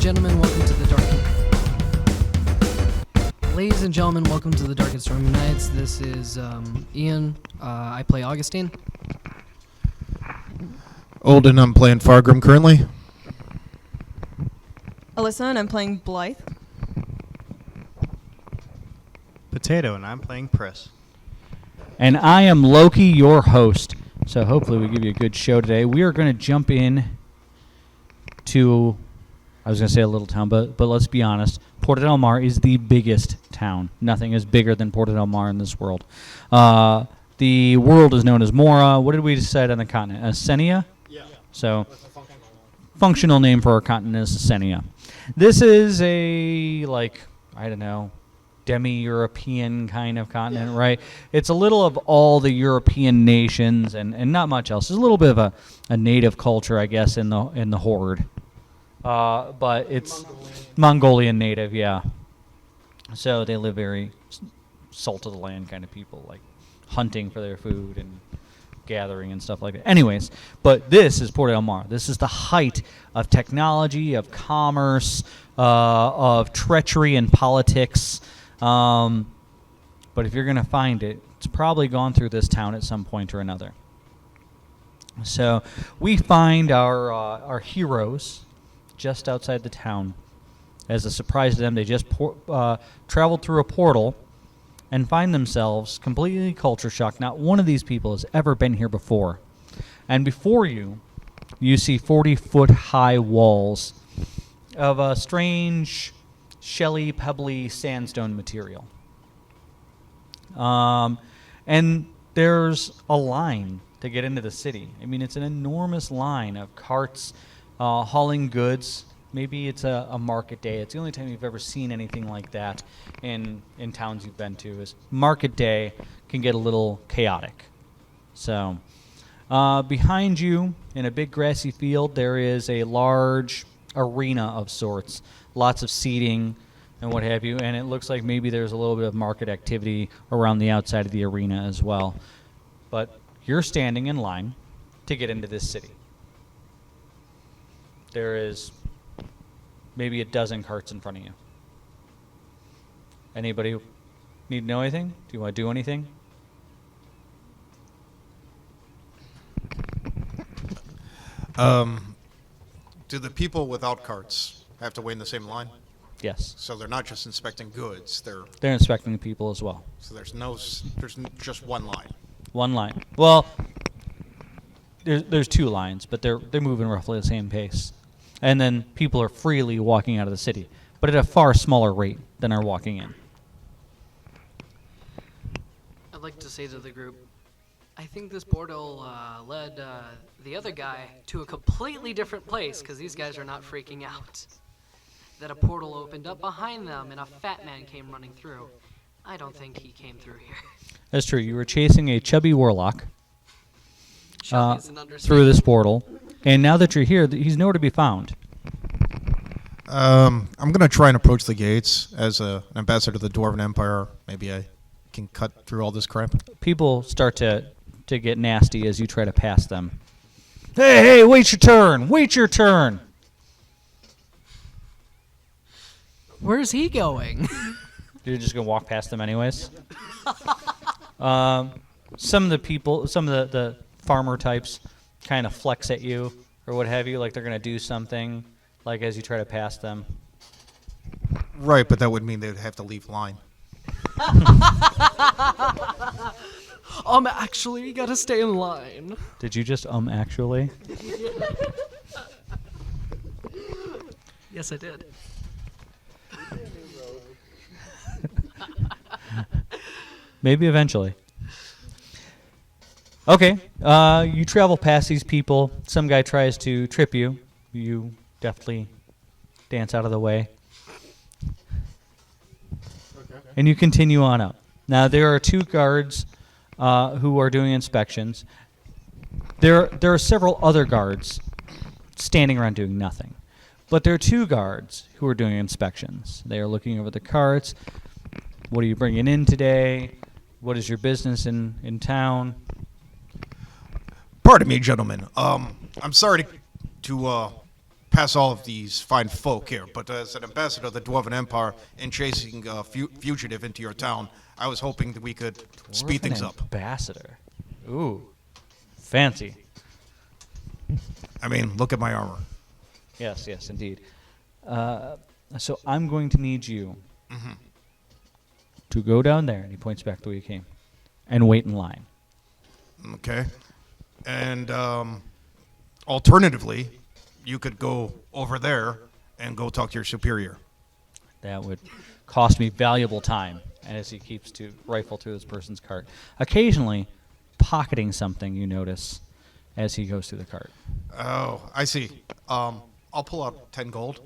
gentlemen, welcome to the Ladies and gentlemen, welcome to the Dark and Stormy Nights. This is Ian. I play Augustine. Olden, I'm playing Fargrim currently. Alyssa, and I'm playing Blythe. Potato, and I'm playing Press. And I am Loki, your host. So hopefully we give you a good show today. We are going to jump in to, I was going to say a little town, but let's be honest. Porta del Mar is the biggest town. Nothing is bigger than Porta del Mar in this world. The world is known as Mora. What did we decide on the continent? Asenia? Yeah. So, functional name for our continent is Asenia. This is a, demi-European kind of continent, right? It's a little of all the European nations and not much else. There's a little bit of a native culture, I guess, in the Horde. But it's Mongolian native, yeah. So they live very salt of the land kind of people, like hunting for their food and gathering and stuff like that. Anyways, but this is Porta del Mar. This is the height of technology, of commerce, of treachery and politics. But if you're going to find it, it's probably gone through this town at some point or another. So we find our heroes just outside the town. As a surprise to them, they just traveled through a portal and find themselves completely culture shocked. Not one of these people has ever been here before. And before you see 40-foot high walls of a strange, shelly, pebbly sandstone material. And there's a line to get into the city. I mean, it's an enormous line of carts hauling goods. Maybe it's a market day. It's the only time you've ever seen anything like that in towns you've been to. Is market day can get a little chaotic. So behind you, in a big grassy field, there is a large arena of sorts. Lots of seating and what have you. And it looks like maybe there's a little bit of market activity around the outside of the arena as well. But you're standing in line to get into this city. There is maybe a dozen carts in front of you. Anybody need to know anything? Do you want to do anything? Do the people without carts have to wait in the same line? Yes. So they're not just inspecting goods. They're inspecting the people as well. So there's just one line. One line. Well, there's two lines, but they're moving roughly the same pace. And then people are freely walking out of the city, but at a far smaller rate than are walking in. I'd like to say to the group, I think this portal led the other guy to a completely different place, because these guys are not freaking out. That a portal opened up behind them and a fat man came running through. I don't think he came through here. That's true. You were chasing a chubby warlock Chubby's through this portal. And now that you're here, he's nowhere to be found. I'm going to try and approach the gates as an ambassador to the Dwarven Empire. Maybe I can cut through all this crap. People start to get nasty as you try to pass them. Hey, wait your turn. Wait your turn. Where's he going? You're just going to walk past them anyways? Some of the farmer types kind of flex at you or what have you, like they're going to do something, like as you try to pass them. Right, but that would mean they would have to leave line. Actually, you gotta stay in line. Did you just actually? Yes, I did. Maybe eventually. Okay, you travel past these people. Some guy tries to trip you. You deftly dance out of the way. Okay. And you continue on up. Now, there are two guards who are doing inspections. There are several other guards standing around doing nothing. But there are two guards who are doing inspections. They are looking over the carts. What are you bringing in today? What is your business in town? Pardon me, gentlemen. I'm sorry to past all of these fine folk here, but as an ambassador of the Dwarven Empire and chasing a fugitive into your town, I was hoping that we could speed things up. Ambassador. Ooh, fancy. I mean, look at my armor. Yes, yes, indeed. So I'm going to need you to go down there, and he points back the way you came, and wait in line. Okay. And alternatively, you could go over there and go talk to your superior. That would cost me valuable time, and as he keeps to rifle through this person's cart. Occasionally, pocketing something you notice as he goes through the cart. Oh, I see. I'll pull out 10 gold.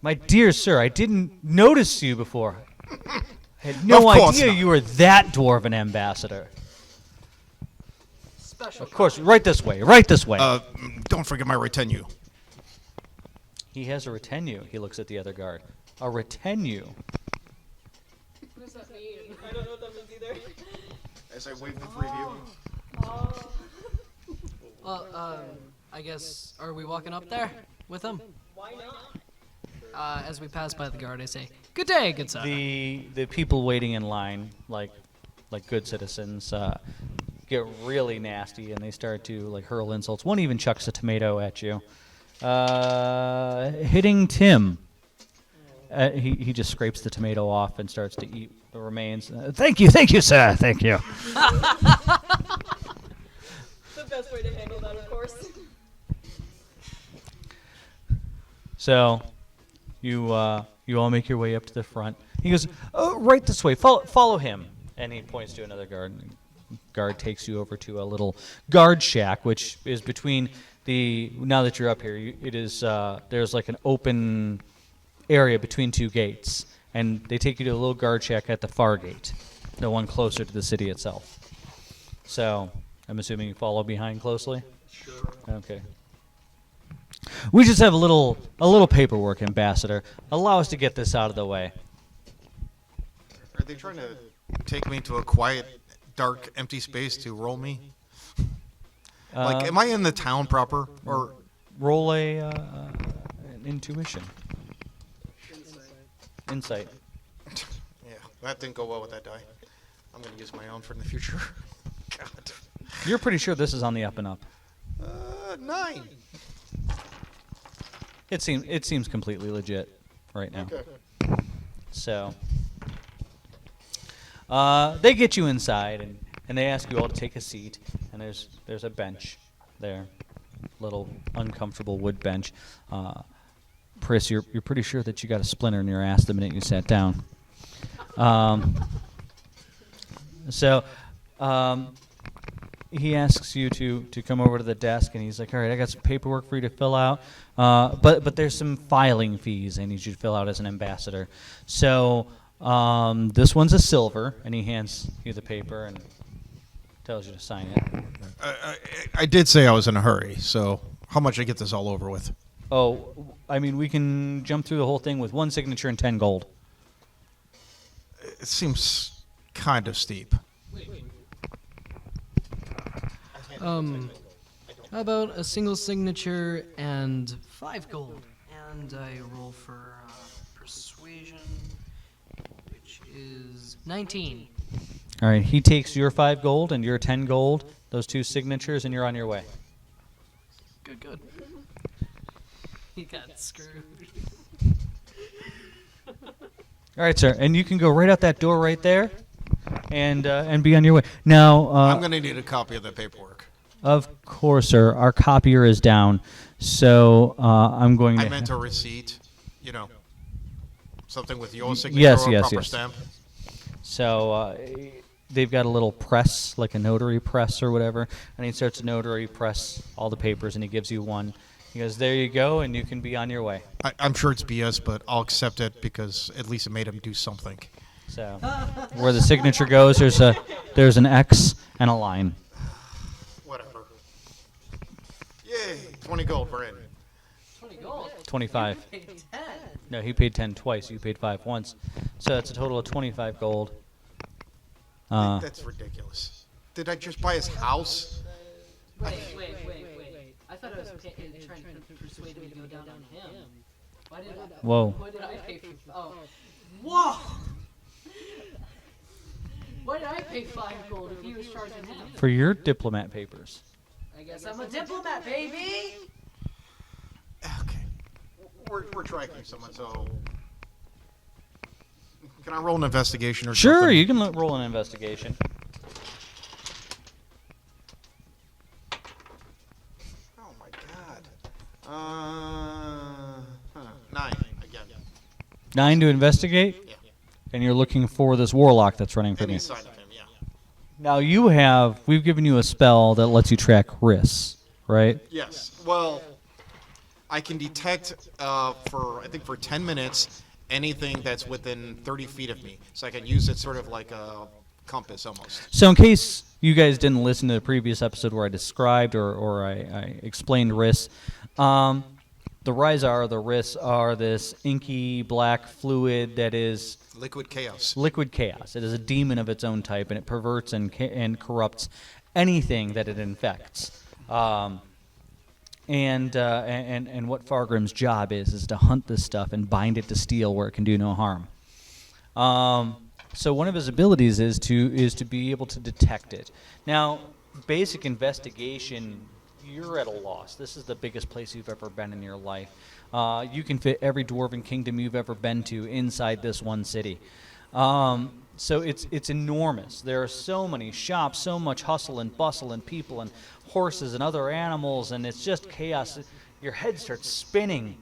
My dear sir, I didn't notice you before. I had no Of course idea not. you were that dwarven ambassador. Special. Of course, right this way, right this way. Don't forget my retinue. He has a retinue. He looks at the other guard. A retinue. What does that mean? I don't know what that means either. As I wave the three of you. Well, I guess, are we walking up there with him? Why not? As we pass by the guard, I say, "Good day, good sir." The people waiting in line, like good citizens, get really nasty and they start to like hurl insults. One even chucks a tomato at you, hitting Tim. He just scrapes the tomato off and starts to eat the remains. Thank you, sir. Thank you. The best way to handle that, of course. So, you all make your way up to the front. He goes, "Oh, right this way. Follow him." And he points to another guard. And the guard takes you over to a little guard shack, which is between the. Now that you're up here, it is there's like an open area between two gates, and they take you to a little guard shack at the far gate, the one closer to the city itself. So, I'm assuming you follow behind closely. Sure. Okay. We just have a little paperwork, Ambassador. Allow us to get this out of the way. Are they trying to take me to a quiet, dark, empty space to roll me? Like, am I in the town proper? Or Roll an intuition. Insight. yeah, that didn't go well with that die. I'm gonna use my own for in the future. God. You're pretty sure this is on the up and up. 9. It seems completely legit right now. Okay. So they get you inside and they ask you all to take a seat, and there's a bench there, little uncomfortable wood bench. Pris, you're pretty sure that you got a splinter in your ass the minute you sat down. He asks you to come over to the desk, and he's like, "All right, I got some paperwork for you to fill out, but there's some filing fees I need you to fill out as an ambassador. So this one's a silver," and he hands you the paper and tells you to sign it. I did say I was in a hurry, so how much I get this all over with? Oh, I mean, we can jump through the whole thing with one signature and 10 gold. It seems kind of steep. How about a single signature and 5 gold? And I roll for persuasion, which is 19. All right, he takes your 5 gold and your 10 gold, those 2 signatures, and you're on your way. Good. He got screwed. All right, sir, and you can go right out that door right there, and be on your way. Now, I'm going to need a copy of the paperwork. of course, sir, our copier is down, so I'm going to. I meant a receipt, something with your signature yes, or a yes, proper yes. stamp. So they've got a little press, like a notary press or whatever, and he starts to notary press all the papers, and he gives you one. He goes, "There you go, and you can be on your way." I'm sure it's BS, but I'll accept it because at least it made him do something. So where the signature goes, there's an X and a line. Whatever. Yay, 20 gold, we're in. 20 gold? 25. Paid 10. No, he paid 10 twice. You paid 5 once. So that's a total of 25 gold. That's ridiculous. Did I just buy his house? Wait. I thought it was trying to persuade him to go down on him. Whoa. What did I pay for? Oh. Whoa! Why did I pay 5 gold if he was charging him? For your diplomat papers. I guess I'm a diplomat, baby! Okay. We're tracking someone, so can I roll an investigation or Sure, something? you can roll an investigation. Oh my god. 9 again. 9 to investigate, Yeah. and you're looking for this warlock that's running from Any you. sign of him, yeah. Now we've given you a spell that lets you track risks, right? Yes. Well, I can detect for 10 minutes anything that's within 30 feet of me. So I can use it sort of like a compass almost. So in case you guys didn't listen to the previous episode where I described or I explained risks, the Rhizar, the risks are this inky black fluid that is Liquid chaos. liquid chaos. It is a demon of its own type, and it perverts and corrupts anything that it infects. And what Fargrim's job is to hunt this stuff and bind it to steel where it can do no harm. So one of his abilities is to be able to detect it. Now, basic investigation, you're at a loss. This is the biggest place you've ever been in your life. You can fit every dwarven kingdom you've ever been to inside this one city. So it's enormous. There are so many shops, so much hustle and bustle and people and horses and other animals, and it's just chaos. Your head starts spinning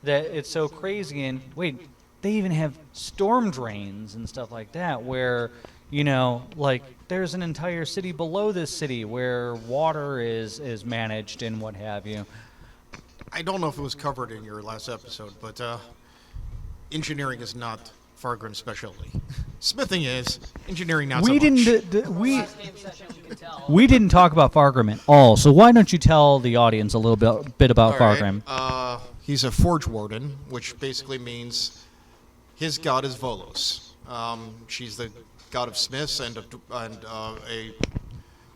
that it's so crazy. And wait, they even have storm drains and stuff like that where, like there's an entire city below this city where water is managed and what have you. I don't know if it was covered in your last episode, but engineering is not Fargrim's specialty. Smithing is. Engineering not so We much. Last game session, you can tell. We didn't talk about Fargrim at all, so why don't you tell the audience a little bit about All right. Fargrim? He's a forge warden, which basically means his god is Volos. She's the god of smiths and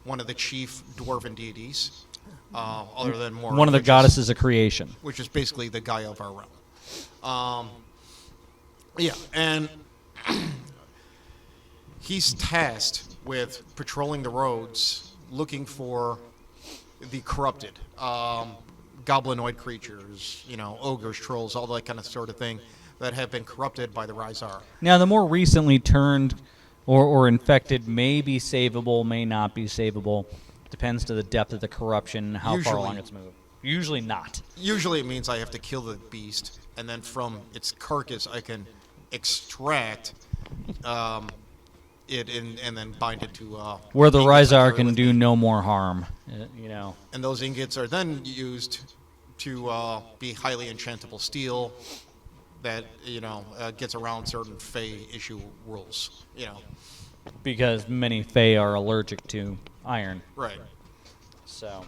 one of the chief dwarven deities, other than more One of the goddesses of creation. which is basically the Gaia of our realm. Yeah, and he's tasked with patrolling the roads, looking for the corrupted, goblinoid creatures, ogres, trolls, all that kind of sort of thing that have been corrupted by the Rhizar. Now, the more recently turned or infected may be savable, may not be savable. Depends to the depth of the corruption and how far Usually. along it's moved. Usually not. Usually it means I have to kill the beast, and then from its carcass I can extract it and then bind it to Where the ingots I Rhizar carry can with do me. no more harm. And those ingots are then used to be highly enchantable steel that gets around certain Fey issue rules. Because many Fae are allergic to iron. Right. So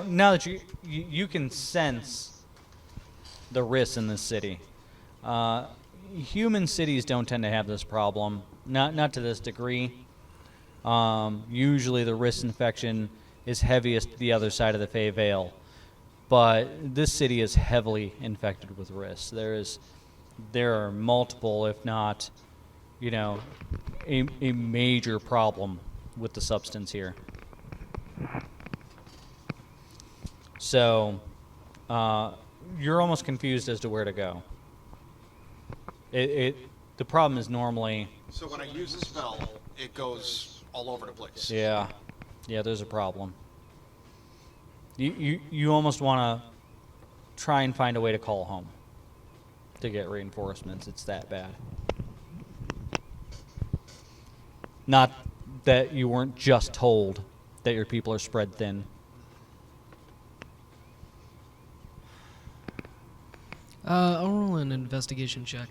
now that you can sense the risks in this city, human cities don't tend to have this problem, not to this degree. Usually the risk infection is heaviest the other side of the Fey Veil, but this city is heavily infected with risks. There are multiple, if not, a major problem with the substance here. So, you're almost confused as to where to go. The problem is normally, So when I use the spell, it goes all over the place. yeah, there's a problem. You almost want to try and find a way to call home to get reinforcements. It's that bad. Not that you weren't just told that your people are spread thin. I'll roll an investigation check.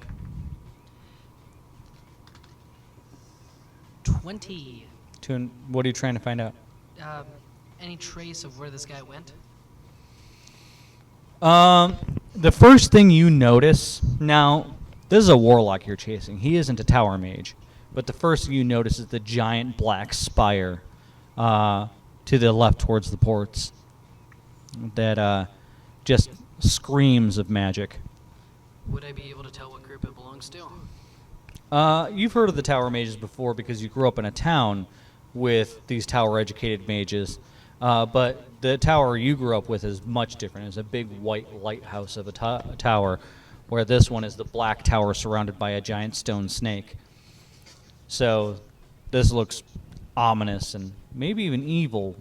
20. What are you trying to find out? Any trace of where this guy went? The first thing you notice, now, this is a warlock you're chasing. He isn't a tower mage. But the first thing you notice is the giant black spire to the left towards the ports. that just screams of magic. Would I be able to tell what group it belongs to? You've heard of the tower mages before because you grew up in a town with these tower-educated mages, but the tower you grew up with is much different. It's a big white lighthouse of a tower, where this one is the black tower surrounded by a giant stone snake. So this looks ominous and maybe even evil,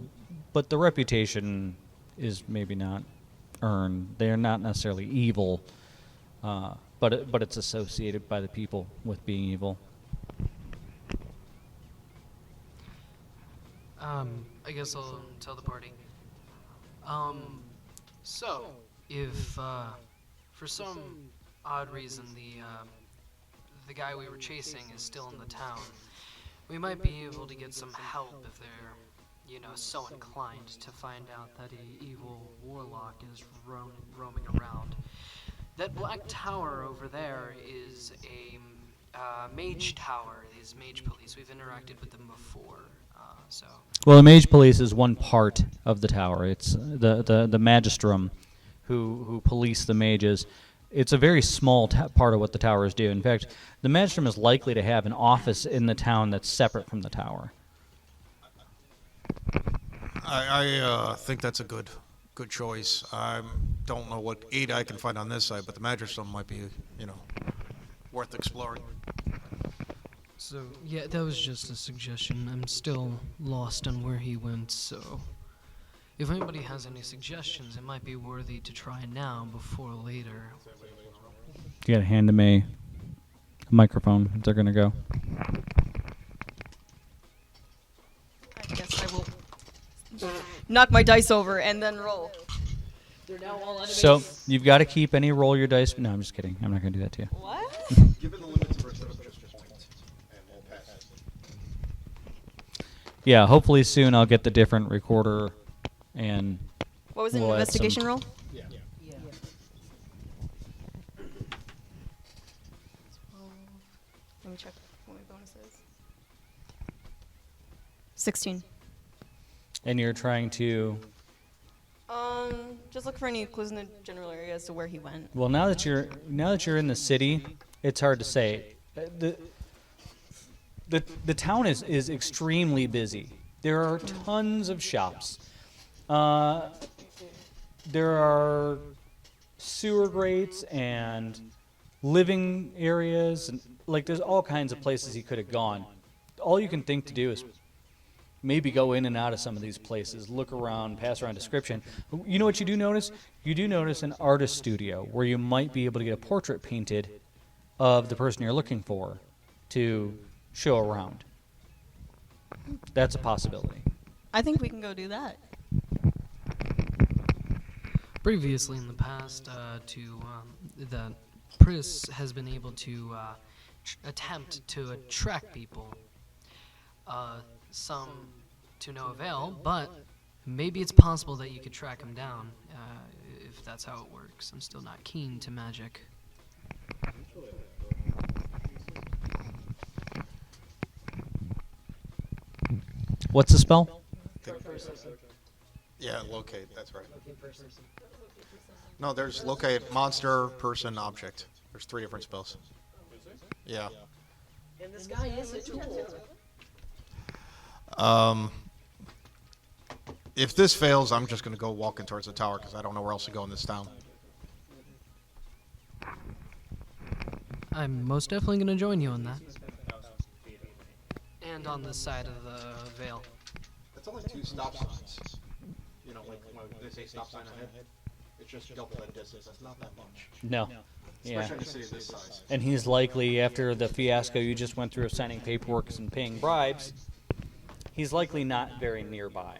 but the reputation is maybe not earned. They are not necessarily evil, but it's associated by the people with being evil. I guess I'll tell the party. So, if for some odd reason the guy we were chasing is still in the town, we might be able to get some help if they're, so inclined to find out that a evil warlock is roaming around. That black tower over there is a mage tower. These mage police. We've interacted with them before, so. Well, the mage police is one part of the tower. It's the magistrum who police the mages. It's a very small part of what the towers do. In fact, the magistrum is likely to have an office in the town that's separate from the tower. I think that's a good choice. I don't know what aid I can find on this side, but the Magistrum might be, worth exploring. So, yeah, that was just a suggestion. I'm still lost on where he went, so if anybody has any suggestions, it might be worthy to try now before later. You gotta hand them a microphone if they're gonna go. I guess I will knock my dice over and then roll. They're now all enemies. So you've got to keep any roll your dice. No, I'm just kidding. I'm not gonna do that to you. What? Given the limits of our just point, and we'll pass. Yeah, hopefully soon I'll get the different recorder and What was it, We'll an add investigation some- roll? Yeah. Let me check what my bonus is. 16. and you're trying to. Just look for any clues in the general area as to where he went. Well, now that you're in the city, it's hard to say. The town is extremely busy. There are tons of shops. There are sewer grates and living areas, and there's all kinds of places he could have gone. All you can think to do is maybe go in and out of some of these places, look around, pass around description. You know what you do notice? You do notice an artist studio where you might be able to get a portrait painted of the person you're looking for to show around. That's a possibility. I think we can go do that. Previously in the past, that Pris has been able to attempt to attract people. Some to no avail, but maybe it's possible that you could track him down, if that's how it works. I'm still not keen to magic. What's the spell? Yeah, locate, that's right. No, there's locate, monster, person, object. There's 3 different spells. Yeah. And this guy is a tool. If this fails, I'm just going to go walking towards the tower because I don't know where else to go in this town. I'm most definitely going to join you on that. And on this side of the veil. It's only 2 stop signs. Like when they say stop sign ahead, it's just double that distance. That's not that much. No. Yeah. Especially in a city of this size. And he's likely, after the fiasco you just went through of signing paperwork and paying bribes, he's likely not very nearby.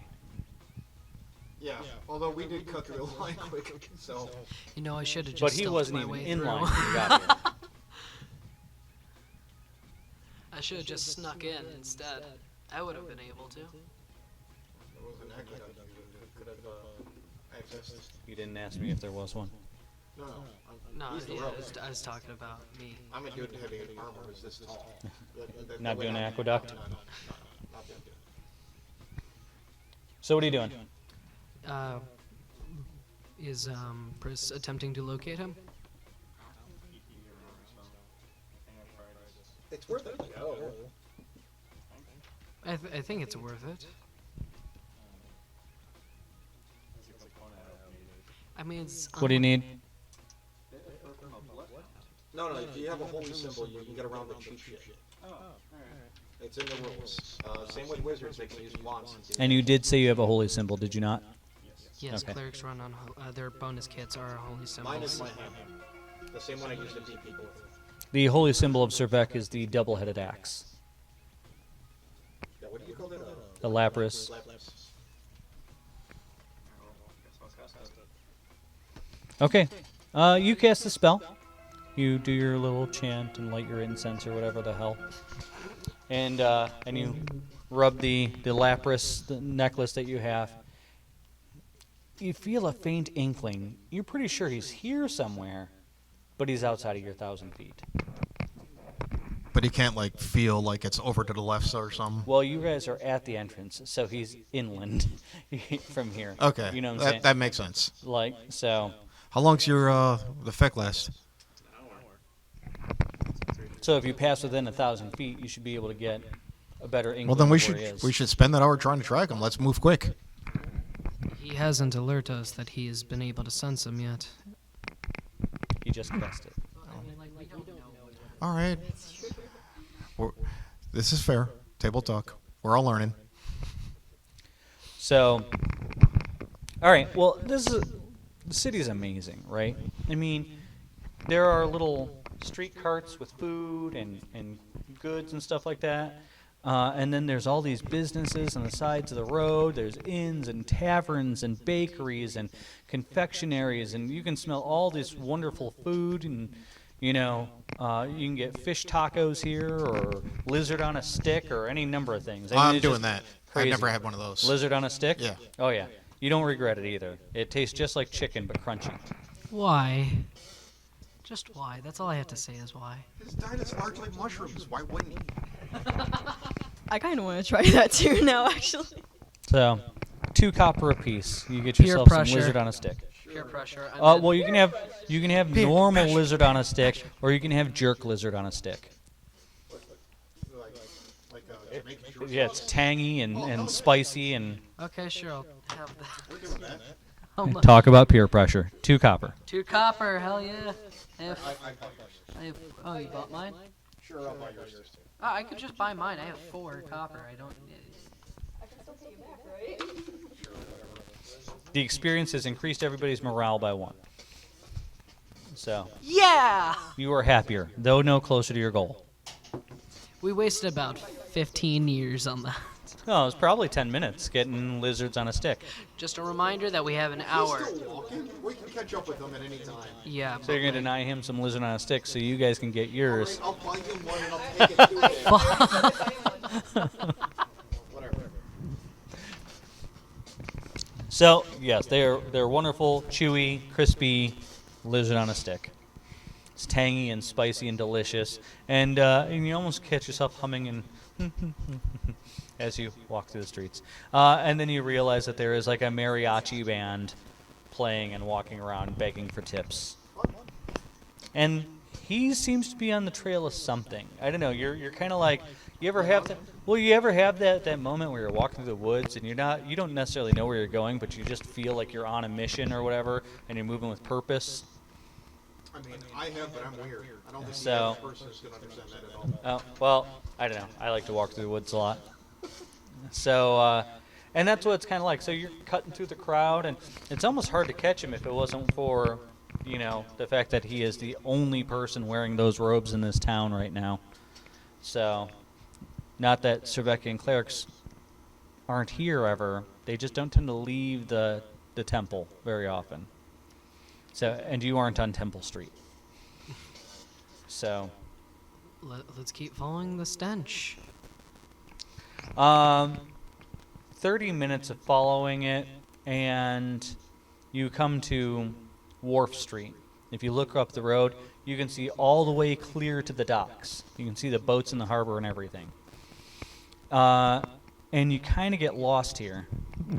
Yeah, although we did cut through the line quick, so. I should have just But he stealthed wasn't my even way in through. line when he got here. I should have just snuck in instead. I would have been able to. You didn't ask me if there was one. No, No, he's the yeah, rogue. I was talking about me. I'm a dude heavy armor is this tall. Not doing aqueduct? No, not doing it. So what are you doing? Is Pris attempting to locate him? It's worth it. Oh. I think it's worth it. I mean, it's. What do you need? No, if you have a holy symbol, you can get around the cheat shit. It's in the rules. Same with wizards, they can use wands. And you did say you have a holy symbol, did you not? Yes, Okay. clerics run on their bonus kits are holy symbols. Mine is my hammer. The same one I used to beat people with. The holy symbol of Servec is the double-headed axe. Yeah, what do you call that? The lapras. Lapis. Okay. You cast the spell. You do your little chant and light your incense or whatever the hell. And you rub the lapras, the necklace that you have. You feel a faint inkling. You're pretty sure he's here somewhere, but he's outside of your 1,000 feet. But he can't, like, feel like it's over to the left or something? Well, you guys are at the entrance, so he's inland from here. Okay, You know what I'm saying? that makes sense. Like, so... How long's your, the effect last? So if you pass within 1,000 feet, you should be able to get a better inkling Well, then of where he is. we should spend that hour trying to track him. Let's move quick. He hasn't alerted us that he has been able to sense him yet. He just cast it. All right. This is fair. Table talk. We're all learning. So, all right. Well, the city's amazing, right? I mean, there are little street carts with food and goods and stuff like that. And then there's all these businesses on the sides of the road. There's inns and taverns and bakeries and confectionaries, and you can smell all this wonderful food. And you can get fish tacos here, or lizard on a stick, or any number of things. I mean, I'm it's doing just that. crazy. I've never had one of those. Lizard on a stick? Yeah. Oh yeah. You don't regret it either. It tastes just like chicken, but crunchy. Why? Just why? That's all I have to say is why. His diet is largely mushrooms. Why wouldn't he? I kind of want to try that too now, actually. So, 2 copper apiece. You get Peer yourself some pressure. lizard on a stick. Peer pressure. I'm Well, you can have normal lizard on a stick, or you can have jerk lizard on a stick. Yeah, it's tangy and spicy and. Okay, sure, I'll have that. How much? Talk about peer pressure. 2 copper. 2 copper, hell yeah. Oh, you bought mine? Sure, I'll buy yours. Oh, I could just buy mine. I have 4 copper. I don't. The experience has increased everybody's morale by 1. So, Yeah! you are happier, though no closer to your goal. We wasted about 15 years on that. Oh, it's probably 10 minutes getting lizards on a stick. Just a reminder that we have an hour. We can catch up with him at any time. Yeah. So you're going to deny him some lizard on a stick so you guys can get yours. I'll buy him one and I'll take it. Whatever. So, yes, they're wonderful, chewy, crispy lizard on a stick. It's tangy and spicy and delicious. And you almost catch yourself humming and as you walk through the streets. And then you realize that there is like a mariachi band playing and walking around begging for tips. And he seems to be on the trail of something. I don't know, you're kind of like, you ever have that moment where you're walking through the woods and you don't necessarily know where you're going, but you just feel like you're on a mission or whatever, and you're moving with purpose? I mean, I have, but I'm weird. I don't think the So- average person is going to understand that at all. Oh, well, I don't know. I like to walk through the woods a lot. So, and that's what it's kind of like. So you're cutting through the crowd, and it's almost hard to catch him if it wasn't for, the fact that he is the only person wearing those robes in this town right now. So, not that Servekian clerics aren't here ever. They just don't tend to leave the temple very often. So, and you aren't on Temple Street. So, Let's keep following the stench. 30 minutes of following it, and you come to Wharf Street. If you look up the road, you can see all the way clear to the docks. You can see the boats in the harbor and everything. And you kind of get lost here.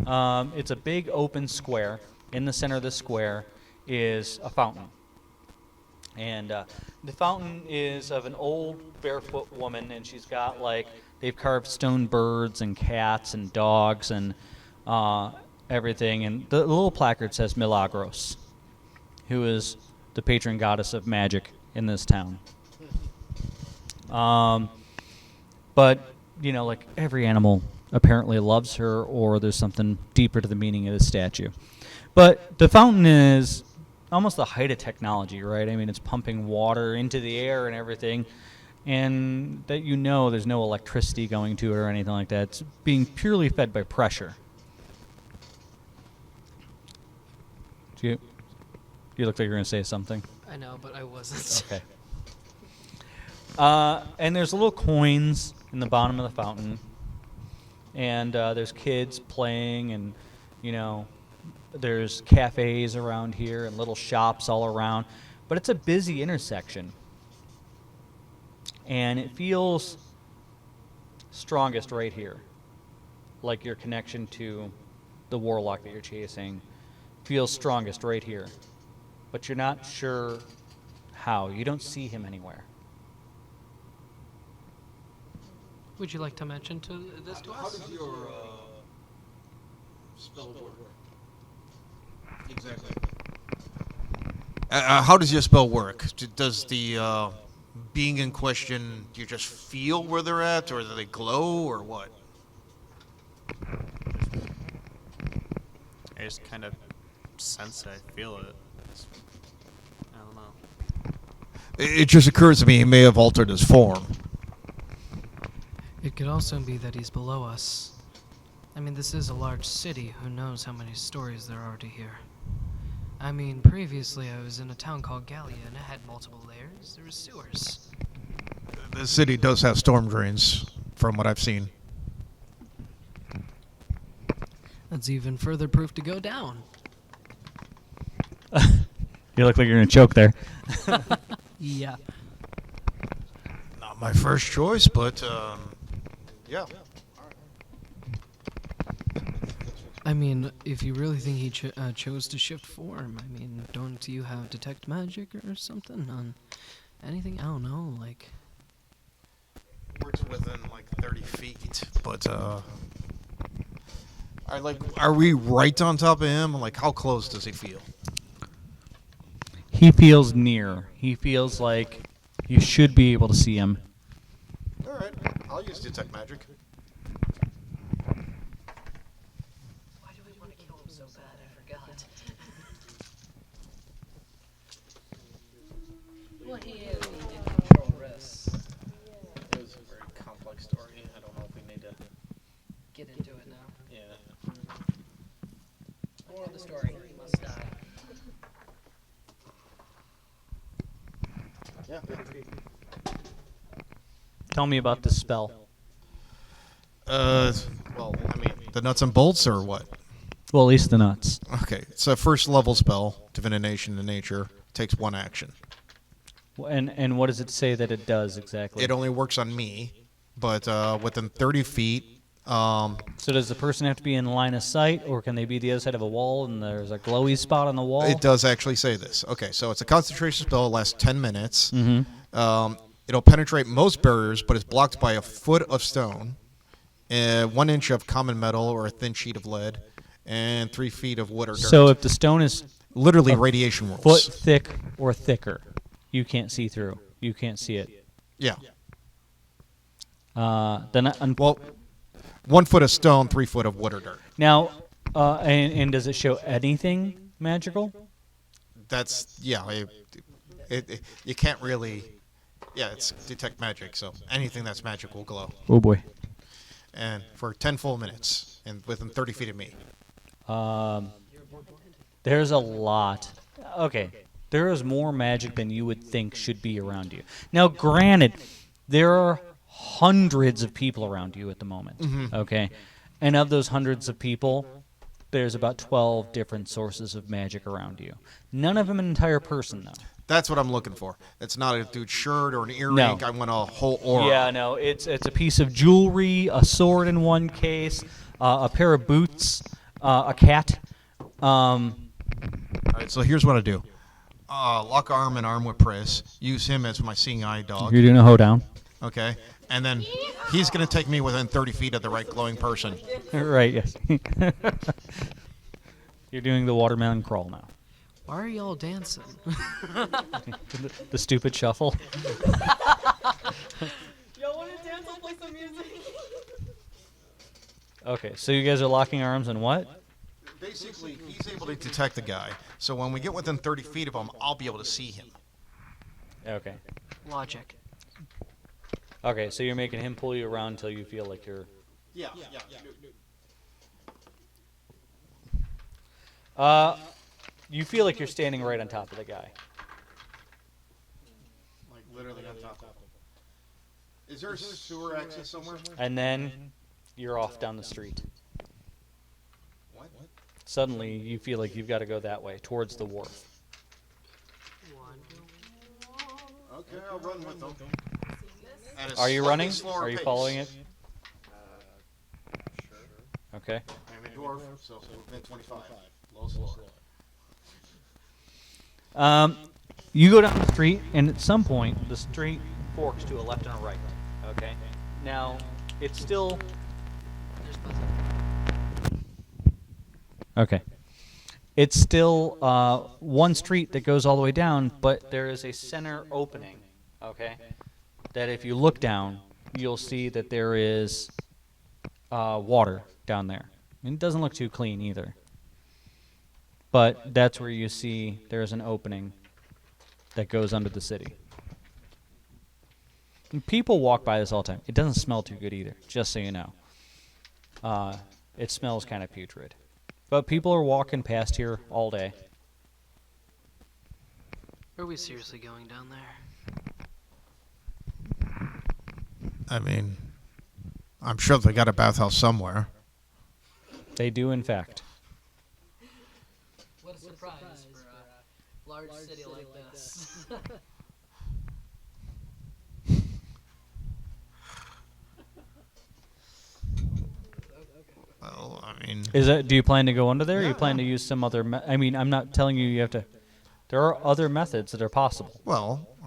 It's a big open square. in the center of the square is a fountain. And the fountain is of an old barefoot woman, and she's got they've carved stone birds and cats and dogs and everything. And the little placard says Milagros, who is the patron goddess of magic in this town. But, every animal apparently loves her, or there's something deeper to the meaning of the statue. But the fountain is almost the height of technology, right? I mean, it's pumping water into the air and everything, and that there's no electricity going to it or anything like that. It's being purely fed by pressure. You look like you're going to say something. I know, but I wasn't. Okay. And there's little coins in the bottom of the fountain, and there's kids playing, and there's cafes around here and little shops all around, but it's a busy intersection, and it feels strongest right here, like your connection to the warlock that you're chasing feels strongest right here, but you're not sure how. You don't see him anywhere. Would you like to mention this to us? How does your spell work? Exactly. How does your spell work? Does the being in question, do you just feel where they're at, or do they glow, or what? I just kind of sense it. I feel it. I don't know. It just occurs to me he may have altered his form. It could also be that he's below us. I mean, this is a large city. Who knows how many stories there are to hear? I mean, previously I was in a town called Gallia, and it had multiple layers. There were sewers. The city does have storm drains, from what I've seen. That's even further proof to go down. You look like you're going to choke there. Yeah. Not my first choice, but yeah. I mean, if you really think he chose to shift form, I mean, don't you have detect magic or something on anything? I don't know, Works within 30 feet, but are we right on top of him? How close does he feel? He feels near. He feels like you should be able to see him. All right, I'll use detect magic. Why do we want to kill him so bad? I forgot. Well, he is. He did control risks. It was a very complex story. I don't know if we need to. Get into it now. Yeah. More of the story. He must die. Yeah. Tell me about this spell. Well, I mean, the nuts and bolts, or what? Well, at least the nuts. Okay, it's a first level spell, Divination in Nature, takes one action. And what does it say that it does exactly? It only works on me, but within 30 feet. So does the person have to be in line of sight, or can they be the other side of a wall and there's a glowy spot on the wall? It does actually say this. Okay, so it's a concentration spell, it lasts 10 minutes. Mm-hmm. It'll penetrate most barriers, but is blocked by a foot of stone, 1 inch of common metal or a thin sheet of lead, and 3 feet of wood or dirt. So if the stone is literally radiation rules. foot thick or thicker, you can't see through. You can't see it. Yeah. Well, 1 foot of stone, 3 foot of wood or dirt. now, and does it show anything magical? That's, yeah, you can't really, yeah, it's detect magic, so anything that's magic will glow. Oh boy. And for 10 full minutes, and within 30 feet of me. There's a lot. Okay, there is more magic than you would think should be around you. Now, granted, there are hundreds of people around you at the moment. Mm-hmm. Okay, and of those hundreds of people, there's about 12 different sources of magic around you. None of them an entire person, though. That's what I'm looking for. It's not a dude's shirt or an earring. No. I want a whole aura. Yeah, no, it's a piece of jewelry, a sword in one case, a pair of boots, a cat, right, so here's what I do. Lock arm in arm with Pris. Use him as my seeing eye dog. You're doing a hoedown. Okay? And then he's going to take me within 30 feet of the right glowing person. Right, yes. You're doing the watermelon crawl now. Why are y'all dancing? The stupid shuffle. Y'all want to dance? I'll play some music. Okay, so you guys are locking arms and what? Basically, he's able to detect the guy. So when we get within 30 feet of him, I'll be able to see him. Okay. Logic. Okay, so you're making him pull you around until you feel like you're... Yeah. You feel like you're standing right on top of the guy. Like literally on top of him. Is there a sewer exit somewhere? And then you're off down the street. What? Suddenly, you feel like you've got to go that way, towards the wharf. Okay, I'll run with them. Are you running? Are you following it? Sure. Okay. I'm a dwarf, so movement 25. Low slow. You go down the street, and at some point, the street forks to a left and a right. Okay. Now, it's still. Okay. It's still one street that goes all the way down, but there is a center opening. Okay. That if you look down, you'll see that there is water down there. And it doesn't look too clean either. But that's where you see there's an opening that goes under the city. And people walk by this all the time. It doesn't smell too good either, just so you know. It smells kind of putrid. But people are walking past here all day. Are we seriously going down there? I mean, I'm sure they got a bathhouse somewhere. They do, in fact. What a surprise for a large city like this. Well, I mean, Do you plan to go under there? Or you plan to use some other? I mean, I'm not telling you you have to. There are other methods that are possible.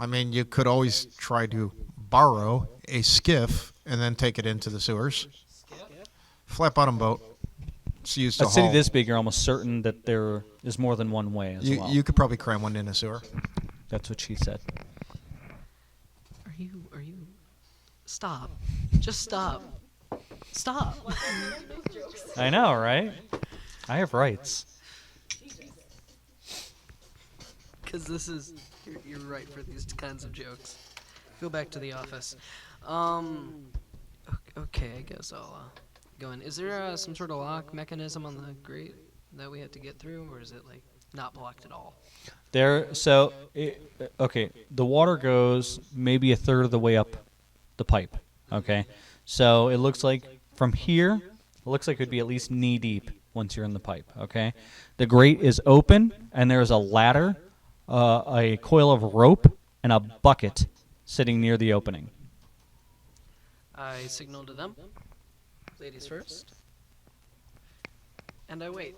you could always try to borrow a skiff and then take it into the sewers. Flat bottom boat. It's used to A city haul. this big, you're almost certain that there is more than one way as well. You could probably cram one in a sewer. That's what she said. Are you? Stop. Just stop. Stop. I know, right? I have rights. Because this is, you're right for these kinds of jokes. Go back to the office. Okay, I guess I'll go in. Is there some sort of lock mechanism on the grate that we have to get through, or is it like not blocked at all? Okay, the water goes maybe a third of the way up the pipe. Okay, so it looks like from here, it looks like it would be at least knee deep once you're in the pipe. Okay, the grate is open, and there's a ladder, a coil of rope, and a bucket sitting near the opening. I signal to them. Ladies first. And I wait.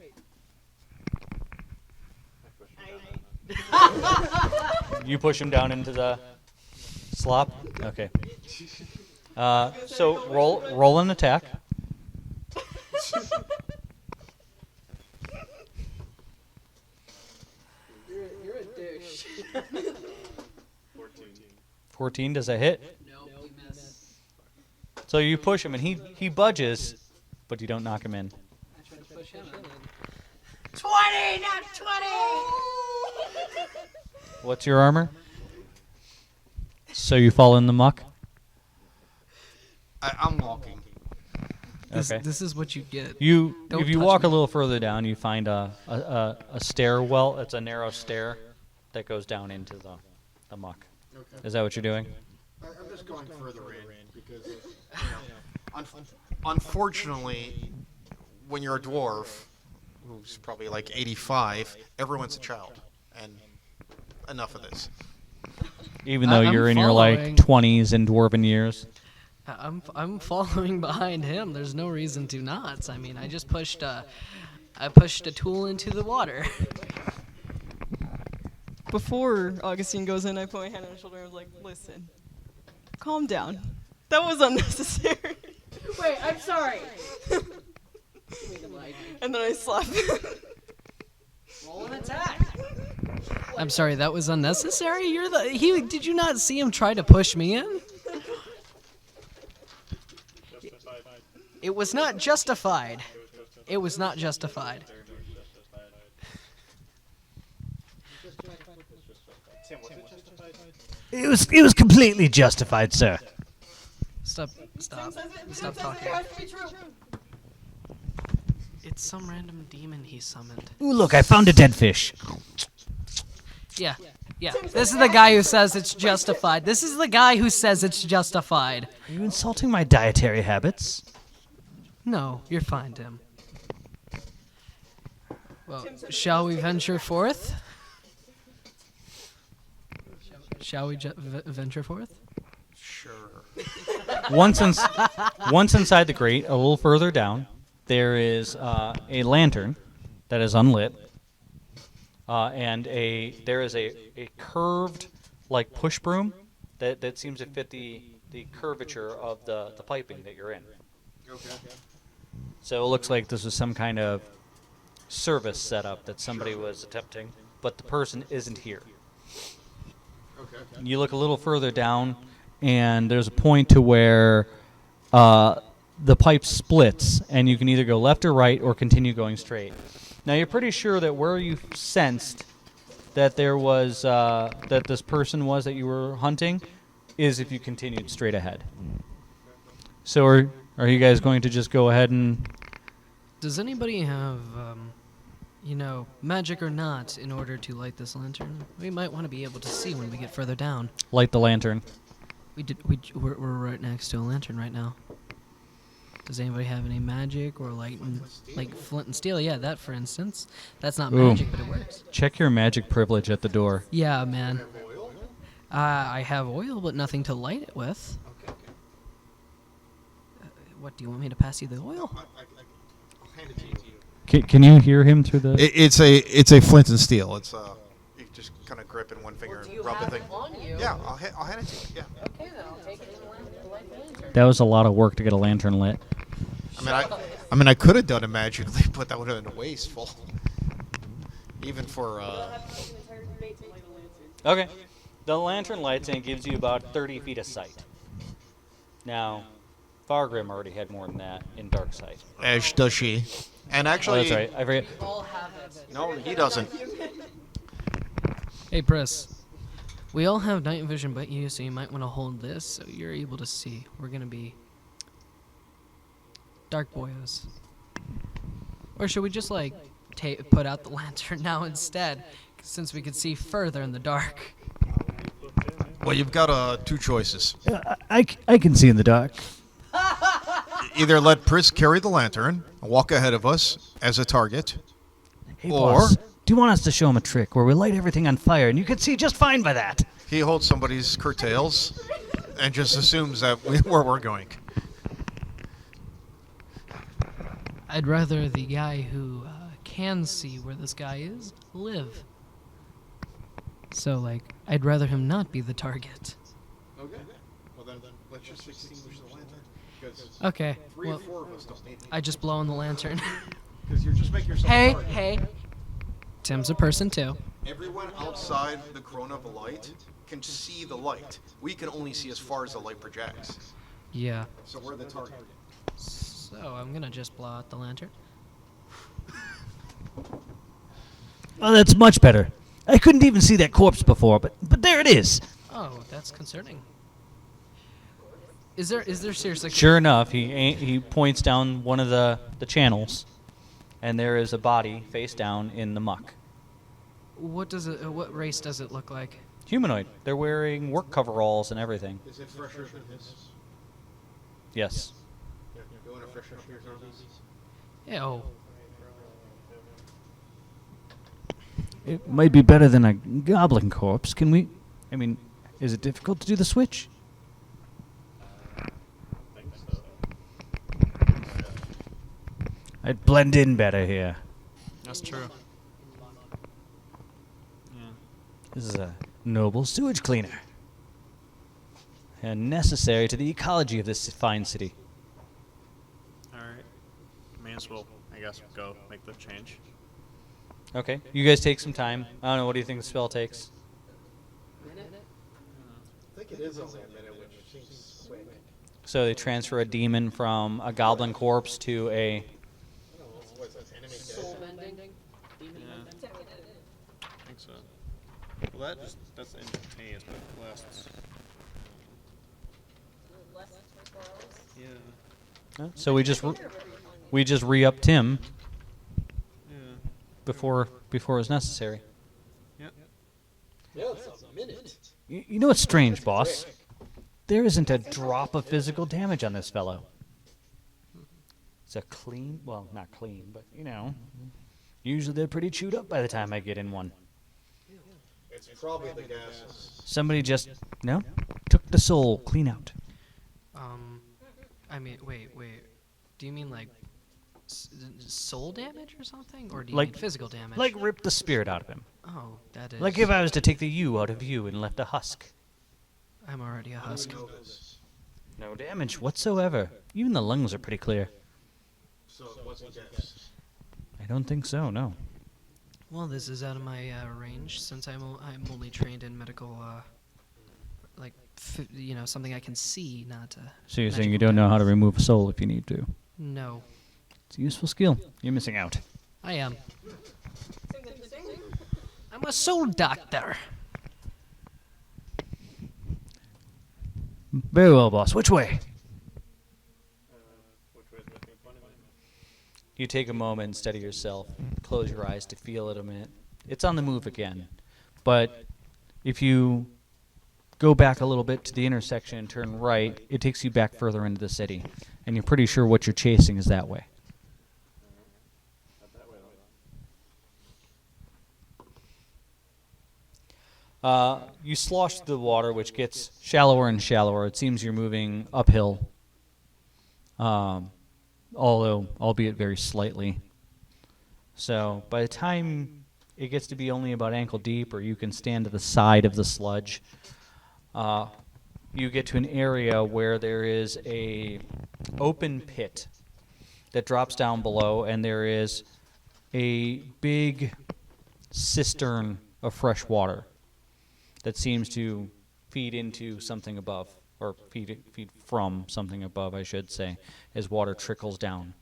You push him down into the slop. Okay. So roll an attack. You're a douche. 14, does that hit? No, we miss. So you push him, and he budges, but you don't knock him in. I try to push him in. 20, not 20! What's your armor? So you fall in the muck? I'm walking. Okay. This is what you get. If Don't you touch walk me. a little further down, you find a stairwell. It's a narrow stair that goes down into the muck. Okay. Is that what you're doing? I'm just going further in because, unfortunately, when you're a dwarf, who's probably like 85, everyone's a child, and enough of this. Even though I'm you're in your following. 20s and dwarven years. I'm following behind him. There's no reason to not. I mean, I just pushed a tool into the water. before Augustine goes in, I put my hand on his shoulder and I was like, listen, calm down. That was unnecessary. Wait, I'm sorry. And then I slap him. Roll an attack. I'm sorry, that was unnecessary. Did you not see him try to push me in? It was not justified. It was not justified. It was completely justified, sir. Stop talking. It's some random demon he summoned. Ooh, look, I found a dead fish. Yeah. This is the guy who says it's justified. This is the guy who says it's justified. Are you insulting my dietary habits? No, you're fine, Tim. Well, shall we venture forth? Shall we venture forth? Sure. Once inside the grate, a little further down, there is a lantern that is unlit, and there is a curved, like, push broom that seems to fit the curvature of the piping that you're in. Okay. So it looks like this was some kind of service setup that somebody was attempting, but the person isn't here. Okay. You look a little further down, and there's a point to where the pipe splits, and you can either go left or right or continue going straight. Now, you're pretty sure that where you sensed that there was that this person was that you were hunting is if you continued straight ahead. So are you guys going to just go ahead and... Does anybody have, magic or not, in order to light this lantern? We might want to be able to see when we get further down. light the lantern? We're right next to a lantern right now. Does anybody have any magic or like flint and steel? Yeah, that for instance. That's not Ooh. magic, but it works. Check your magic privilege at the door. Yeah, man. I have oil, but nothing to light it with. What, do you want me to pass you the oil? I'll hand it to you. Can you hear him through the... It's a flint and steel. It's you just kind of grip in one finger and rub the thing. on you? Yeah, I'll hand it to you. Yeah. Okay, then I'll take it and light the lantern. That was a lot of work to get a lantern lit. I mean, I could have done it magically, but that would have been wasteful. Even for Okay. The lantern lights and it gives you about 30 feet of sight. Now, Fargrim already had more than that in dark sight. as does she. And Oh, actually, that's right. I forget. All have it. no, he doesn't. Hey, Pris. We all have night vision but you, so you might want to hold this so you're able to see. We're going to be dark boyos. Or should we just, put out the lantern now instead, since we could see further in the dark? Well, you've got two choices. I can see in the dark. Either let Pris carry the lantern, walk ahead of us as a target, Hey, or boss, do you want us to show him a trick where we light everything on fire and you can see just fine by that? he holds somebody's curtails and just assumes that where we're going. I'd rather the guy who can see where this guy is live. So, I'd rather him not be the target. Okay. Well, then let's just extinguish the lantern. Because Okay, three well, or four of us don't need it. I just blow on the lantern. Because you're just making yourself Hey, a target. hey. Tim's a person too. Everyone outside the corona of the light can see the light. We can only see as far as the light projects. Yeah. So we're the target. So I'm gonna just blow out the lantern. Oh, that's much better. I couldn't even see that corpse before, but there it is. Oh, that's concerning. Is there seriously? Sure enough, he points down one of the channels, and there is a body face down in the muck. What race does it look like? Humanoid. They're wearing work coveralls and everything. Is it fresher than his? Yes. You want to freshen up your zombies? Yeah, oh, It might be better than a goblin corpse. Can we... I mean, is it difficult to do the switch? I'd blend in better here. That's true. This is a noble sewage cleaner. And necessary to the ecology of this fine city. Alright. May as well, I guess, go make the change. Okay, you guys take some time. I don't know, what do you think the spell takes? I think it is only a minute, which seems quick. So they transfer a demon from a goblin corpse to a... Soul bending. I think so. Well, that's instantaneous, but it lasts. Yeah. So we just re-upped him Yeah. before it was necessary. Yep. Yeah, it's a minute. You know what's strange, boss? There isn't a drop of physical damage on this fellow. It's a clean, well, not clean, but you know, usually they're pretty chewed up by the time I get in one. It's probably the gases. Somebody just, no, took the soul clean out. I mean, wait. Do you mean like soul damage or something? Or do you Like- mean physical damage? Like ripped the spirit out of him. Oh, that is... Like if I was to take the you out of you and left a husk. I'm already a husk. No damage whatsoever. Even the lungs are pretty clear. So it wasn't gas. I don't think so, no. Well, this is out of my range since I'm only trained in medical, like, something I can see, not... So you're saying you magical don't know how to powers. remove a soul if you need to. No, It's a useful skill. You're missing out. I am. I'm a soul doctor. Very well, boss. Which way? Which way is making fun of me? You take a moment and steady yourself. Close your eyes to feel it a minute. It's on the move again. But if you go back a little bit to the intersection and turn right, it takes you back further into the city. And you're pretty sure what you're chasing is that way. Not that way, though. You slosh the water, which gets shallower and shallower. It seems you're moving uphill, although albeit very slightly. So by the time it gets to be only about ankle deep, or you can stand to the side of the sludge, you get to an area where there is a open pit that drops down below, and there is a big cistern of fresh water that seems to feed into something above, or feed from something above, I should say, as water trickles down.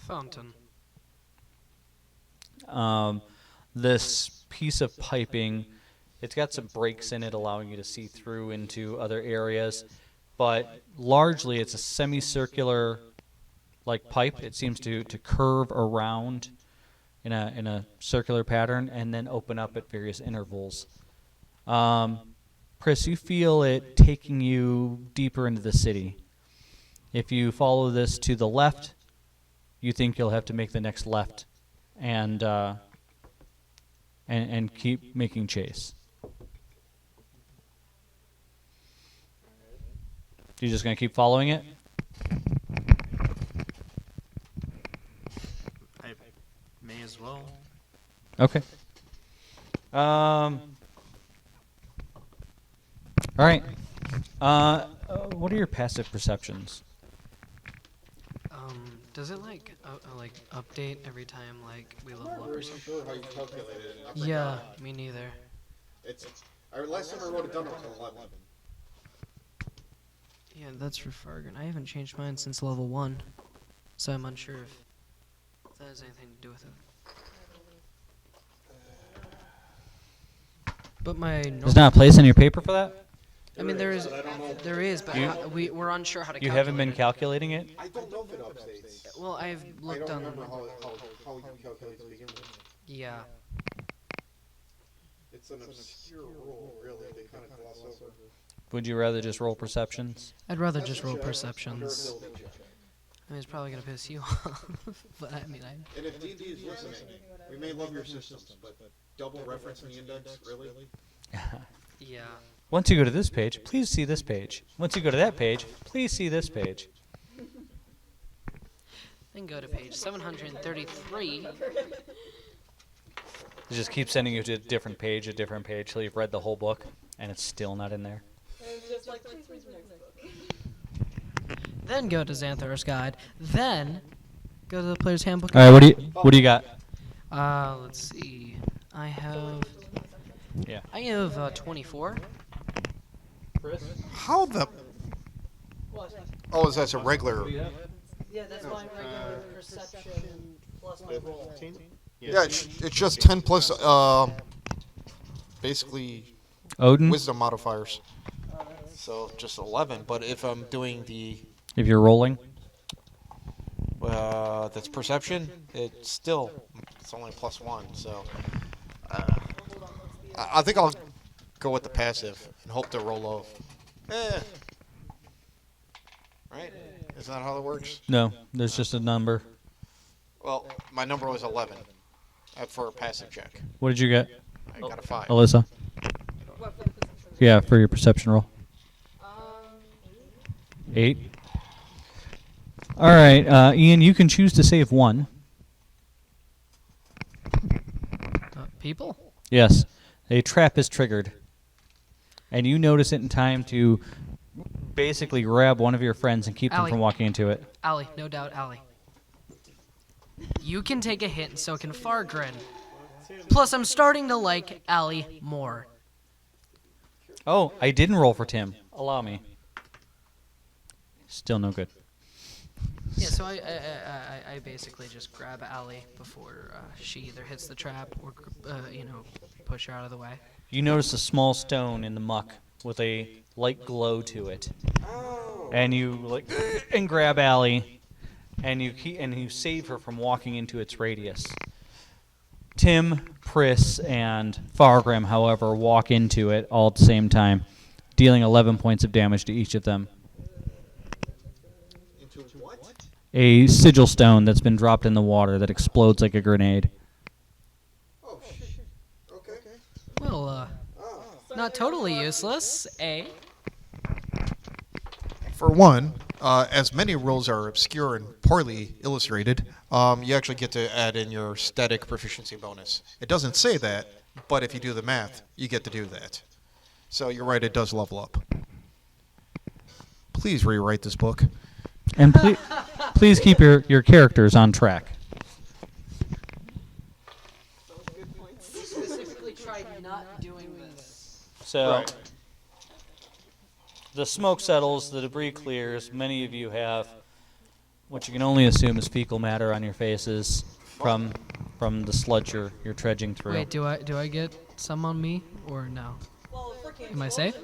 Fountain. This piece of piping, it's got some breaks in it allowing you to see through into other areas, but largely it's a semicircular like pipe. It seems to curve around in a circular pattern and then open up at various intervals. Chris, you feel it taking you deeper into the city. If you follow this to the left, you think you'll have to make the next left and keep making chase. You're just going to keep following it? I may as well. Okay. All right. What are your passive perceptions? Does it like update every time like we level up or Very something? sure how you calculated it. I Yeah, forgot. me neither. Last time I wrote it down, it was 11. Yeah, that's for Fargan. I haven't changed mine since level 1, so I'm unsure if that has anything to do with it. But my There's not a place in your paper for that? I mean, there is, but we're unsure how to. You haven't been calculate calculating it? I don't know if it updates. it. Well, I've I looked don't on. remember how you calculate to begin with. Yeah. It's an obscure rule, really. They kind of gloss over. Would you rather just roll perceptions? I'd rather just roll perceptions. Durability check. I mean, it's probably gonna piss you off, but I mean, And if D&D is listening, we may love your systems, but double referencing the index, really? yeah. Once you go to this page, please see this page. Once you go to that page, please see this page. Then go to page 733. It just keeps sending you to a different page till you've read the whole book, and it's still not in there. Then go to Xanthar's Guide. Then go to the Player's Handbook. All right, what do you got? Let's see. I have Yeah. 24. How the? Oh, is that a regular? Yeah, that's my regular perception plus my roll. Yeah, it's just 10 plus, basically Odin, wisdom modifiers. So just 11. But if I'm doing the if you're rolling. that's perception, it's only +1. So I think I'll go with the passive and hope to roll low. Right? Isn't that how it works? No, there's just a number. Well, my number was 11 for a passive check. What did you get, I got a 5. Alyssa? Yeah, for your perception roll. 8. All right, Ian, you can choose to save 1. People? Yes, a trap is triggered, and you notice it in time to basically grab one of your friends and keep them Allie. from walking into it. Allie, no doubt, Allie. You can take a hit, and so can Fargrin. Plus, I'm starting to like Allie more. Oh, I didn't roll for Tim. Allow me. Still no good. Yeah, so I basically just grab Allie before she either hits the trap or, push her out of the way. You notice a small stone in the muck with a light glow to it, and you and grab Allie, and you save her from walking into its radius. Tim, Pris, and Fargrim, however, walk into it all at the same time, dealing 11 points of damage to each of them. Into what? A sigil stone that's been dropped in the water that explodes like a grenade. Oh, shit. Okay. Well, not totally useless, eh? For one, as many rules are obscure and poorly illustrated, you actually get to add in your static proficiency bonus. It doesn't say that, but if you do the math, you get to do that. So you're right, it does level up. Please rewrite this book. And please keep your characters on track. Specifically tried not doing this. So the smoke settles, the debris clears. Many of you have what you can only assume is fecal matter on your faces from the sludge you're trudging through. Wait, do I get some on me or no? Am I safe?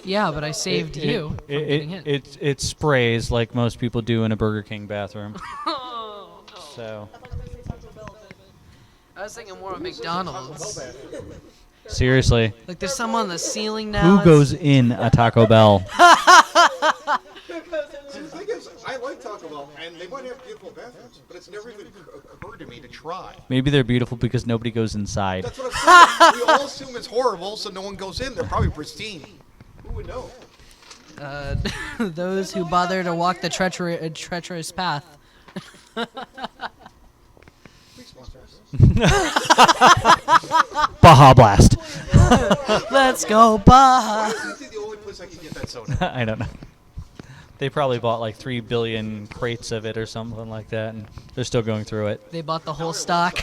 Yeah, but I saved you from getting hit. It sprays like most people do in a Burger King bathroom. So I was thinking more of McDonald's. seriously, Like there's some on the ceiling now. who goes in a Taco Bell? The thing is, I like Taco Bell, and they might have beautiful bathrooms, but it's never even occurred to me to try. Maybe they're beautiful because nobody goes inside. That's what I'm saying. We all assume it's horrible, so no one goes in. They're probably pristine. Who would know? Those who bother to walk the treacherous path. Baja Blast. Let's go, Baja. This is the only place I can get that soda. I don't know. They probably bought like 3 billion crates of it or something like that, and they're still going through it. They bought the whole stock.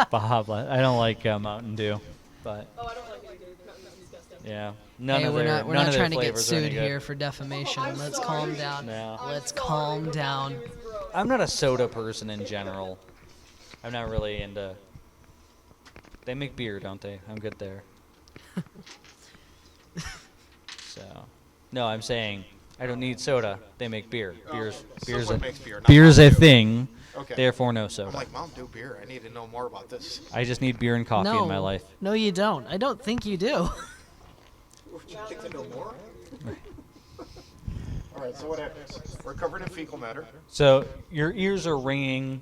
Baja Blast. I don't like Mountain Dew, but yeah, none Hey, of we're their not none of their trying to get flavors are any sued good. here for defamation. Let's calm down. No. Let's calm down. I'm not a soda person in general. I'm not really into. They make beer, don't they? I'm good there. So, no, I'm saying I don't need soda. They make beer. Beer's Someone makes beer, not beer's a Mountain Dew. thing. Okay. Therefore, no I'm soda. like, Mountain Dew beer. I need to know more about this. I just need beer and coffee No, in my life. no, you don't. I don't think you do. Would you like to know more? All right, so what happens? We're covered in fecal matter. So your ears are ringing,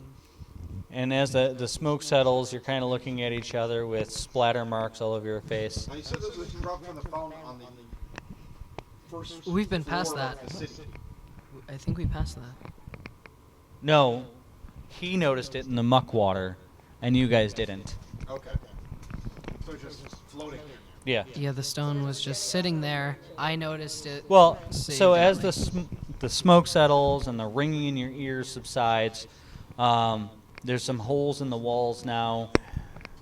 and as the smoke settles, you're kind of looking at each other with splatter marks all over your face. Now, you said this was dropped from the fountain on the first We've been past floor that. of the city. I think we passed that. No, he noticed it in the muck water, and you guys didn't. Okay. So it's just floating. Yeah. Yeah, the stone was just sitting there. I noticed it. Well, saved so it. as the smoke settles and the ringing in your ears subsides, there's some holes in the walls now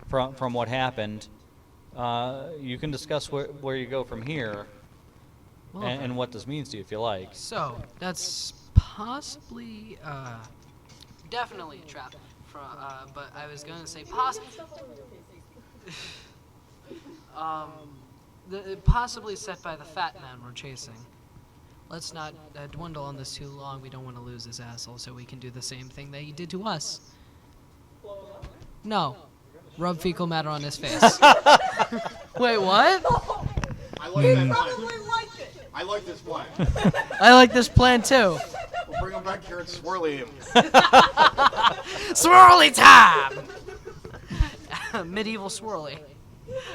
from what happened. You can discuss where you go from here Well, and what this means to you if you like. So that's possibly, Definitely a trap. But I was going to say possibly. Possibly set by the fat man we're chasing. Let's not dwindle on this too long. We don't want to lose this asshole, so we can do the same thing that he did to us. No. Rub fecal matter on his face. Wait, what? I like that plan. I like this plan. I like this plan too. We'll bring him back here and swirly him. Swirly time! Medieval swirly.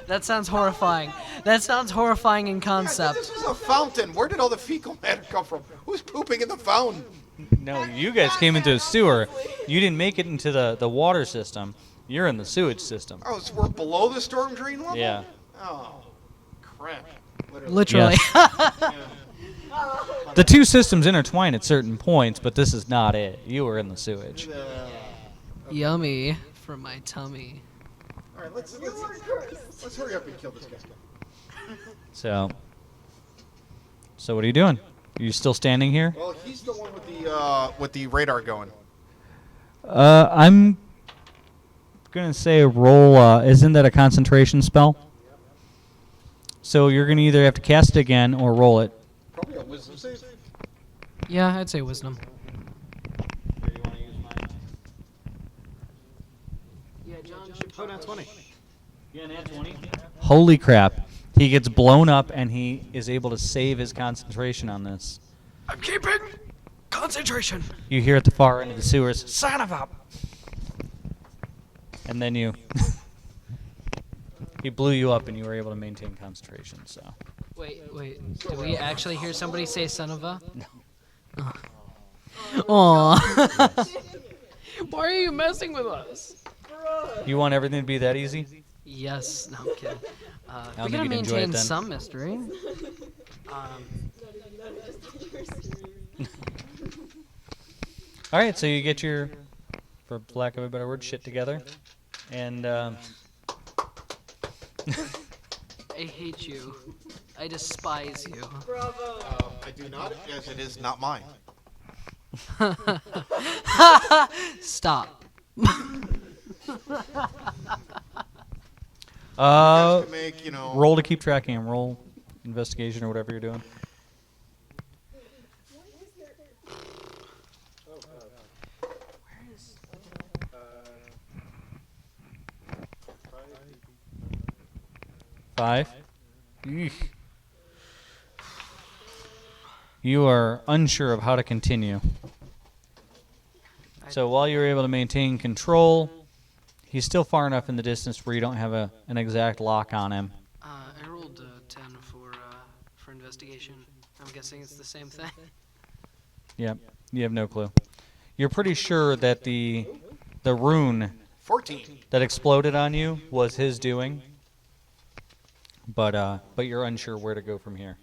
That sounds horrifying. That sounds horrifying in concept. This is a fountain. Where did all the fecal matter come from? Who's pooping in the fountain? No, you guys came into a sewer. You didn't make it into the water system. You're in the sewage system. Oh, so we're below the storm drain level? Yeah. Oh, crap. Literally. Yes. The two systems intertwine at certain points, but this is not it. You are in the sewage. Yummy for my tummy. All right, let's hurry up and kill this guy. So what are you doing? Are you still standing here? Well, he's the one with the radar going. I'm gonna say roll. Isn't that a concentration spell? So you're gonna either have to cast it again or roll it. Probably a wisdom save. Yeah, I'd say wisdom. Yeah, John should Oh, not 20. Holy crap! He gets blown up and he is able to save his concentration on this. I'm keeping concentration. You hear at the far end of the sewers, "Son of a!" And then you. He blew you up and you were able to maintain concentration. So. Wait. Did we actually hear somebody say son of a? No. Aw. Why are you messing with us? You want everything to be that easy? Yes. No, I'm kidding. don't We think gotta you'd enjoy it maintain then. some mystery. All right, so you get your, for lack of a better word, shit together, and I hate you. I despise you. I do not, as it is not mine. Stop. You guys can make, roll to keep tracking him. Roll investigation or whatever you're doing. Five. Eesh. You are unsure of how to continue. So while you're able to maintain control, he's still far enough in the distance where you don't have an exact lock on him. I rolled 10 for investigation. I'm guessing it's the same thing. Yep, you have no clue. You're pretty sure that the rune 14. that exploded on you was his doing, but you're unsure where to go from here.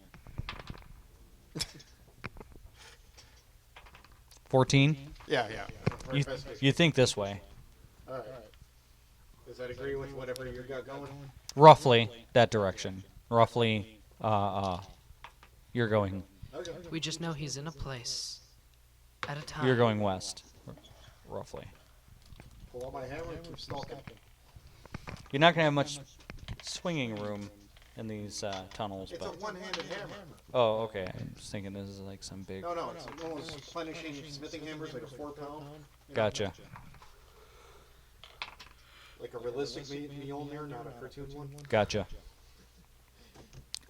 14? Yeah. You think this way. All right. Does that agree with whatever you got going? Roughly that direction. Roughly, you're going We just know he's in a place at a time. you're going west, roughly. Pull out my hammer and keep stalking. You're not gonna have much swinging room in these tunnels, It's a but one-handed hammer. oh, okay. I was thinking this is like some big. No, it's one of those replenishing smithing hammers, like a 4-pound. Gotcha. Like a realistic Mjolnir, not a cartoon one. Gotcha.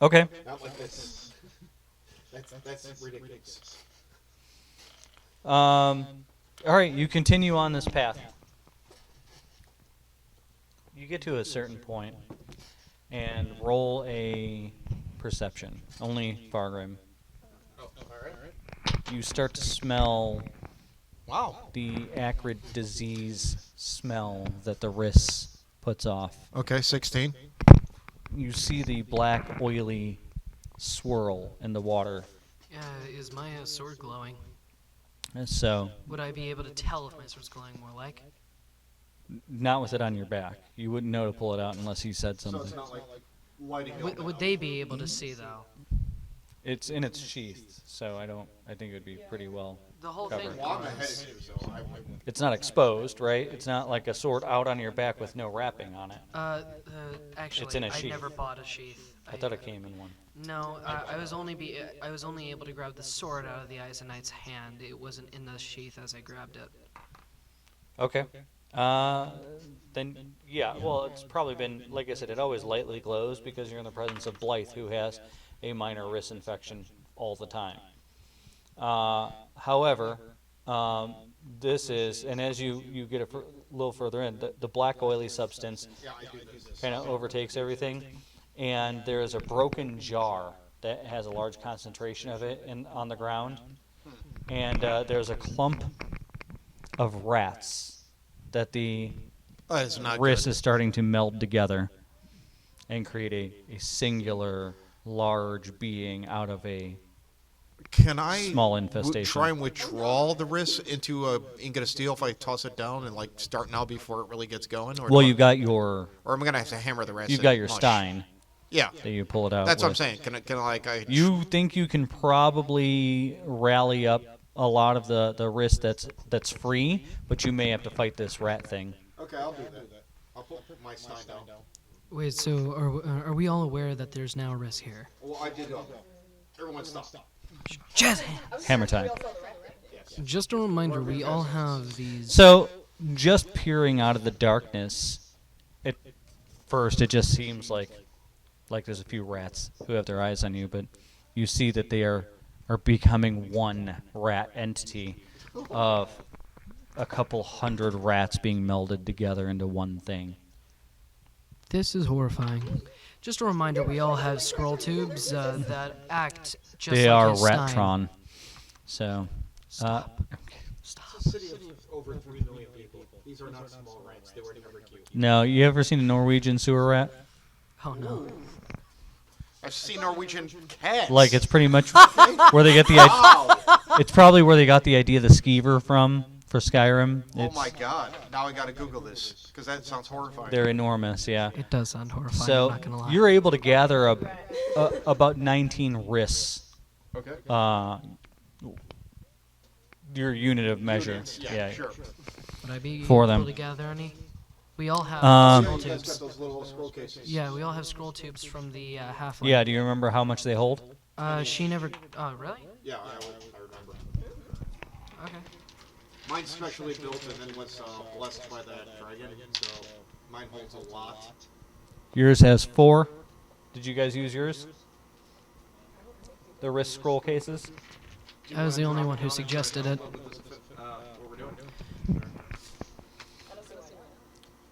Okay. Not like this. That's ridiculous. All right, you continue on this path. You get to a certain point and roll a perception. Only Fargrim. Oh, all right. You start to smell Wow. the acrid disease smell that the Riss puts off. Okay, 16. You see the black, oily swirl in the water. Is my sword glowing? And so, Would I be able to tell if my sword's glowing more like? not with it on your back. You wouldn't know to pull it out unless he said something. not like lighting Would they be able to see though? It's in its sheath, so I think it would be pretty well The whole covered. thing. Well, I'm ahead of you, so I wouldn't. It's not exposed, right? It's not like a sword out on your back with no wrapping on it. Actually, It's in a I sheath. never bought a sheath. I thought it came in one. No, I was only able to grab the sword out of the Ice Knight's hand. It wasn't in the sheath as I grabbed it. Okay. Then, yeah, well, it's probably been, like I said, it always lightly glows because you're in the presence of Blythe, who has a minor wrist infection all the time. However, this is, and as you get a little further in, the black oily substance kind of overtakes everything, and there is a broken jar that has a large concentration of it on the ground, and there's a clump of rats that the That is not wrist good. is starting to meld together and create a singular large being out of a Can I small infestation. try and withdraw the wrist into a ingot of steel if I toss it down and like start now before it really gets going? Or Well, do you've got your or am I gonna have to hammer the rest? you've in got your mush? Stein Yeah, that you pull it out that's what I'm with. saying. Can I like I? You think you can probably rally up a lot of the wrist that's free, but you may have to fight this rat thing. Okay, I'll do that. I'll put my Stein down. Wait, so are we all aware that there's now a risk here? Well, I did. Everyone stop. Jazz Hammer time. Just a reminder, we all have these. So, just peering out of the darkness, at first it just seems like there's a few rats who have their eyes on you, but you see that they are becoming one rat entity of a couple hundred rats being melded together into one thing. This is horrifying. Just a reminder, we all have scroll tubes that act just They like are his Stein. Ratron. So, Stop. City of over 3 million people. These are not small rats. They were never cute. no, you ever seen a Norwegian sewer rat? Oh no. I've seen Norwegian cats. Like it's pretty much where they get the it's probably where they got the idea of the skeever from for Skyrim. Oh It's, my God! Now I gotta Google this because that sounds horrifying. they're enormous, yeah. It does sound horrifying, I'm So not gonna lie. you're able to gather about 19 wrists. Okay. Your unit of measure. Units, yeah, sure. Would I be For able them. to gather any? We all have Um, scroll tubes. those little scroll cases. Yeah, we all have scroll tubes from the half-life. Yeah, do you remember how much they hold? She never. Oh, really? Yeah, I remember. Okay. Mine's specially built and then was blessed by that dragon, so mine holds a lot. Yours has 4. Did you guys use yours? The wrist scroll cases? I was the only one who suggested it. What we're doing?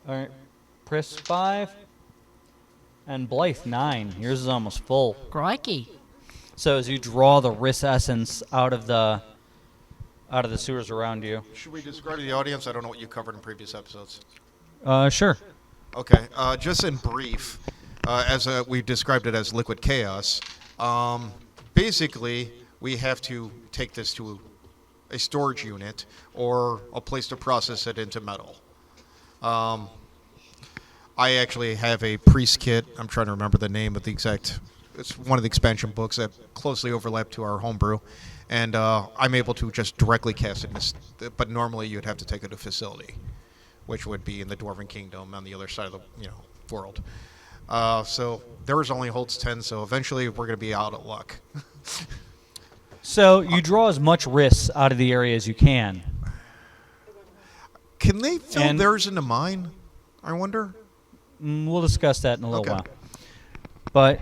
All right. Pris 5. And Blythe 9. Yours is almost full. Crikey. So as you draw the wrist essence out of the sewers around you. Should we describe to the audience? I don't know what you covered in previous episodes. Sure. Okay, just in brief, as we described it as liquid chaos, basically we have to take this to a storage unit or a place to process it into metal. I actually have a priest kit. I'm trying to remember the name of the exact. It's one of the expansion books that closely overlap to our homebrew, and I'm able to just directly cast it. But normally you'd have to take it to a facility, which would be in the Dwarven Kingdom on the other side of the world. So theirs only holds 10, so eventually we're going to be out of luck. So you draw as much wrists out of the area as you can. Can they fill And- theirs into mine, I wonder? We'll discuss that in a little Okay. while. But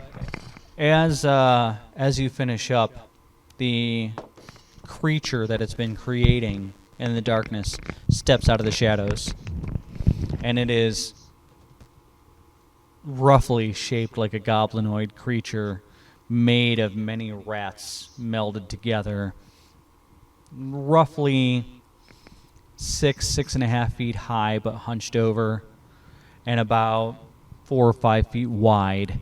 as you finish up, the creature that it's been creating in the darkness steps out of the shadows, and it is roughly shaped like a goblinoid creature made of many rats melded together, roughly 6.5 feet high but hunched over, and about 4 or 5 feet wide.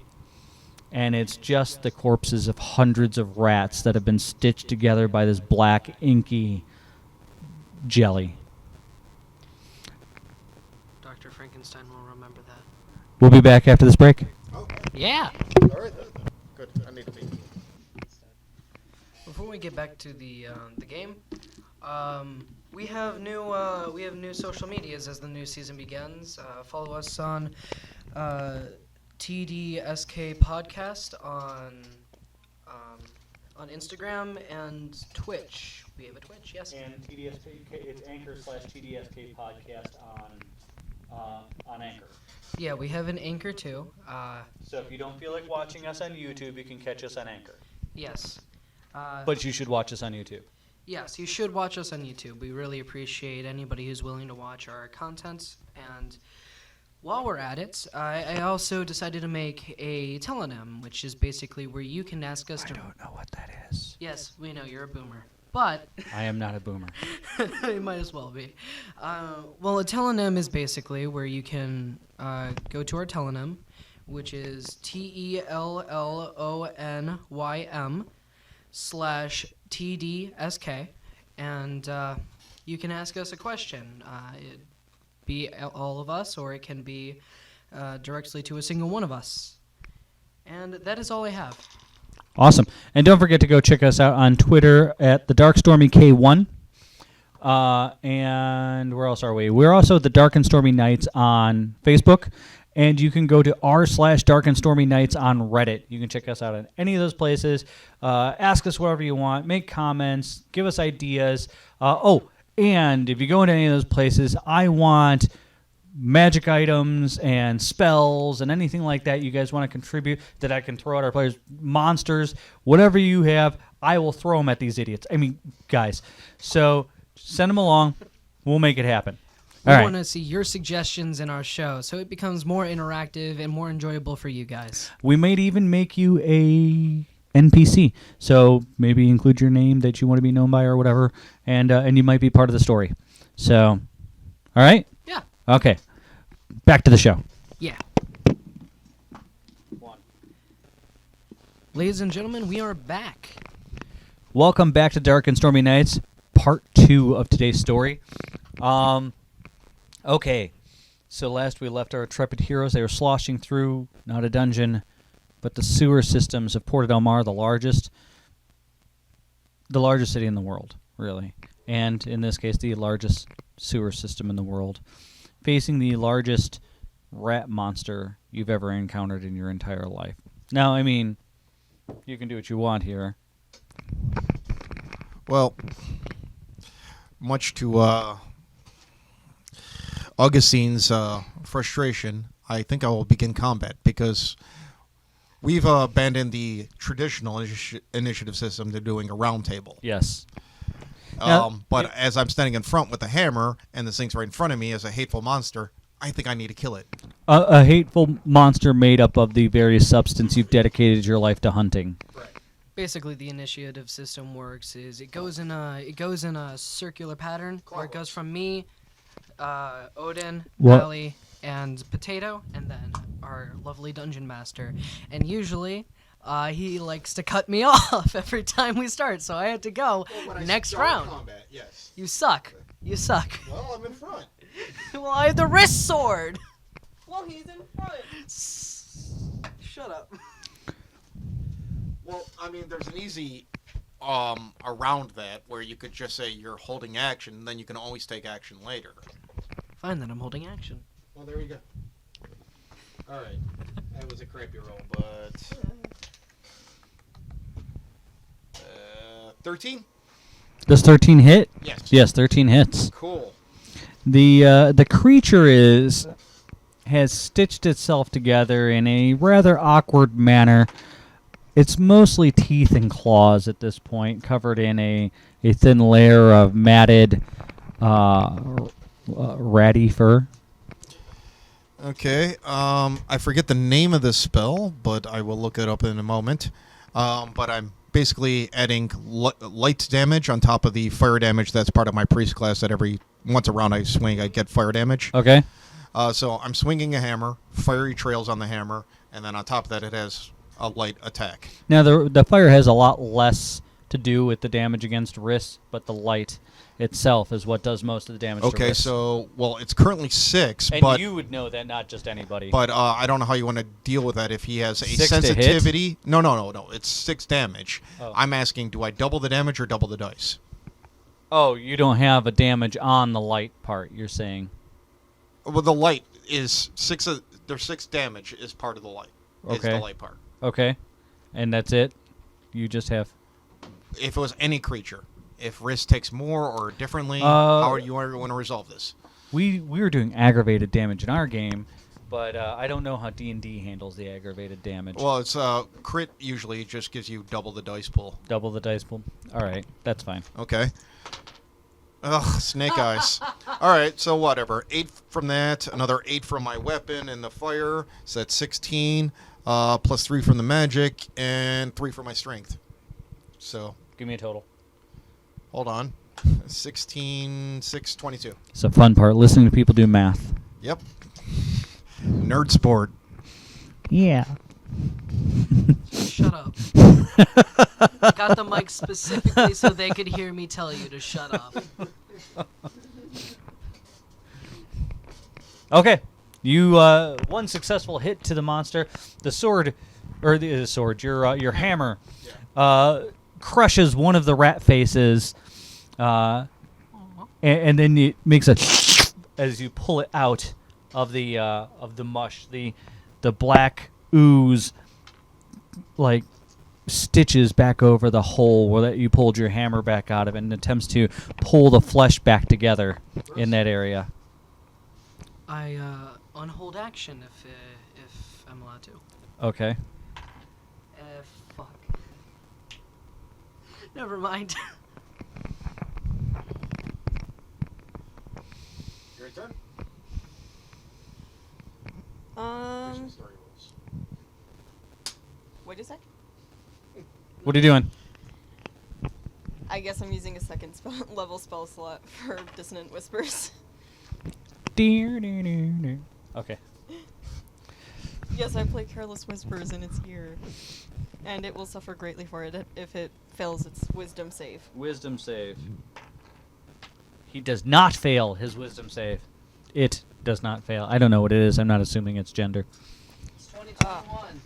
And it's just the corpses of hundreds of rats that have been stitched together by this black, inky jelly. Dr. Frankenstein will remember that. We'll be back after this break. Yeah. All right, then. Good. I need to be. Before we get back to the game, we have new social medias as the new season begins. Follow us on TDSK Podcast on Instagram and Twitch. We have a Twitch, yes. And TDSK, it's Anchor/TDSK Podcast on Anchor. Yeah, we have an Anchor too. So if you don't feel like watching us on YouTube, you can catch us on Anchor. Yes. But you should watch us on YouTube. Yes, you should watch us on YouTube. We really appreciate anybody who's willing to watch our content. And while we're at it, I also decided to make a telenym, which is basically where you can ask us to... I don't know what that is. Yes, we know you're a boomer. But... I am not a boomer. You might as well be. Well, a telenym is basically where you can go to our telenym, which is TELLONYM/TDSK, and you can ask us a question. It be all of us, or it can be directly to a single one of us. And that is all I have. Awesome. And don't forget to go check us out on Twitter at the Dark Stormy K1. And where else are we? We're also the Dark and Stormy Nights on Facebook. And you can go to r/Dark and Stormy Nights on Reddit. You can check us out on any of those places. Ask us whatever you want. Make comments. Give us ideas. And if you go into any of those places, I want magic items and spells and anything like that you guys want to contribute that I can throw at our players. Monsters, whatever you have, I will throw them at these idiots. I mean, guys. So send them along. We'll make it happen. We All right. want to see your suggestions in our show, so it becomes more interactive and more enjoyable for you guys. We might even make you a NPC. So maybe include your name that you want to be known by or whatever, and you might be part of the story. So, all right? Yeah. Okay. Back to the show. Yeah. Ladies and gentlemen, we are back. Welcome back to Dark and Stormy Nights, part 2 of today's story. Okay. So last we left our intrepid heroes. They were sloshing through, not a dungeon, but the sewer systems of Porta del Mar, the largest city in the world, really. And in this case, the largest sewer system in the world, facing the largest rat monster you've ever encountered in your entire life. Now, I mean, you can do what you want here. Well, much to Augustine's frustration, I think I will begin combat because we've abandoned the traditional initiative system to doing a round table. Yes. But as I'm standing in front with the hammer and this thing's right in front of me as a hateful monster, I think I need to kill it. A hateful monster made up of the various substance you've dedicated your life to hunting. Right. Basically, the initiative system works is it goes in a circular pattern where it goes from me, Odin, Ali, and Potato, and then our lovely dungeon master. And usually, he likes to cut me off every time we start, so I had to go next round. Combat, yes. You suck. You suck. Well, I'm in front. Well, I have the wrist sword. Well, he's in front. Shut up. Well, I mean, there's an easy around that where you could just say you're holding action, and then you can always take action later. Fine, then I'm holding action. Well, there you go. All right. That was a crappy roll, but 13? Does 13 hit? Yes. Yes, 13 hits. Cool. The creature has stitched itself together in a rather awkward manner. It's mostly teeth and claws at this point, covered in a thin layer of matted ratty fur. Okay. I forget the name of this spell, but I will look it up in a moment. But I'm basically adding light damage on top of the fire damage that's part of my priest class that every once a round I swing, I get fire damage. Okay. So I'm swinging a hammer, fiery trails on the hammer, and then on top of that it has a light attack. Now the fire has a lot less to do with the damage against wrists, but the light itself is what does most of the damage to Okay, wrists. so, well, it's currently 6, And but you would know that, not just anybody. but I don't know how you want to deal with that if he has a 6 to hit? sensitivity. No. It's 6 damage. Oh. I'm asking, do I double the damage or double the dice? Oh, you don't have a damage on the light part, you're saying. Well, the light is 6. There's 6 damage is part of the light. Is Okay. the light part. Okay. And that's it? You just have... If it was any creature, if Risk takes more or differently, Uh, how do you want to resolve this? We were doing aggravated damage in our game, but I don't know how D&D handles the aggravated damage. Well, it's crit usually just gives you double the dice pool. Double the dice pool? All right, that's fine. Okay. Ugh, snake eyes. All right, so whatever. 8 from that, another 8 from my weapon and the fire. So that's 16, plus 3 from the magic, and 3 for my strength. So, Give me a total. hold on. 16, 6, 22. It's the fun part, listening to people do math. Yep. Nerd sport. Yeah. Shut up. Got the mic specifically so they could hear me tell you to shut up. Okay. You one successful hit to the monster. The sword, or the sword, your hammer, crushes one of the rat faces, and then it makes a as you pull it out of the mush. The black ooze like stitches back over the hole where that you pulled your hammer back out of, and attempts to pull the flesh back together in that area. I unhold action if I'm allowed to. Okay. Fuck. Never mind. Your turn. What'd you say? What are you doing? I guess I'm using a second level spell slot for Dissonant Whispers. Okay. Yes, I play Careless Whispers in its ear. And it will suffer greatly for it if it fails its wisdom save. Wisdom save. He does not fail his wisdom save. It does not fail. I don't know what it is. I'm not assuming it's gender. It's 2021.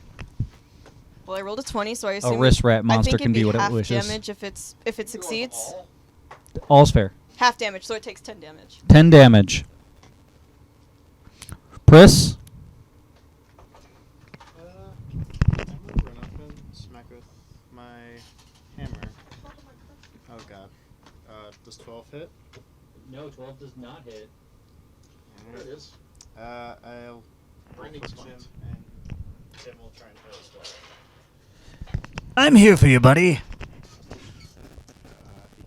Well, I rolled a 20, so I assume wrist rat I monster think can be it'd what it half wishes. damage if it succeeds. All's fair. Half damage, so it takes 10 damage. 10 damage. Pris? I'm gonna run up and smack with my hammer. Oh god. Does 12 hit? No, 12 does not hit. There it is. I'll Branding push spot. him, and Tim will try and hit as well. I'm here for you, buddy. He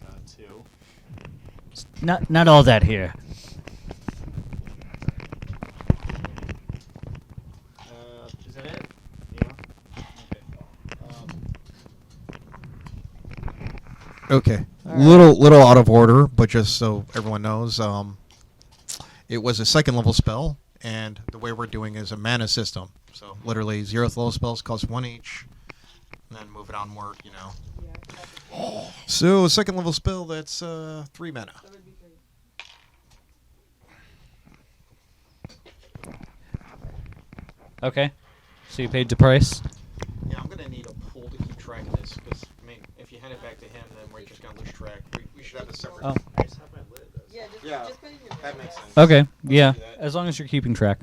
got 2. Not all that here. Is that it? Yeah. Okay. Little out of order, but just so everyone knows, it was a second level spell, and the way we're doing is a mana system. So literally 0th level spells cost 1 each, and then move it onward, you know. So a second level spell, that's 3 mana. Okay. So you paid the price? Yeah, I'm gonna need a pool to keep track of this, because I mean, if you hand it back to him, then we're just gonna lose track. We should have a separate. Oh. I just have my lid. Yeah, Yeah, just put it in your that makes sense. Okay. Yeah. do that. As long as you're keeping track.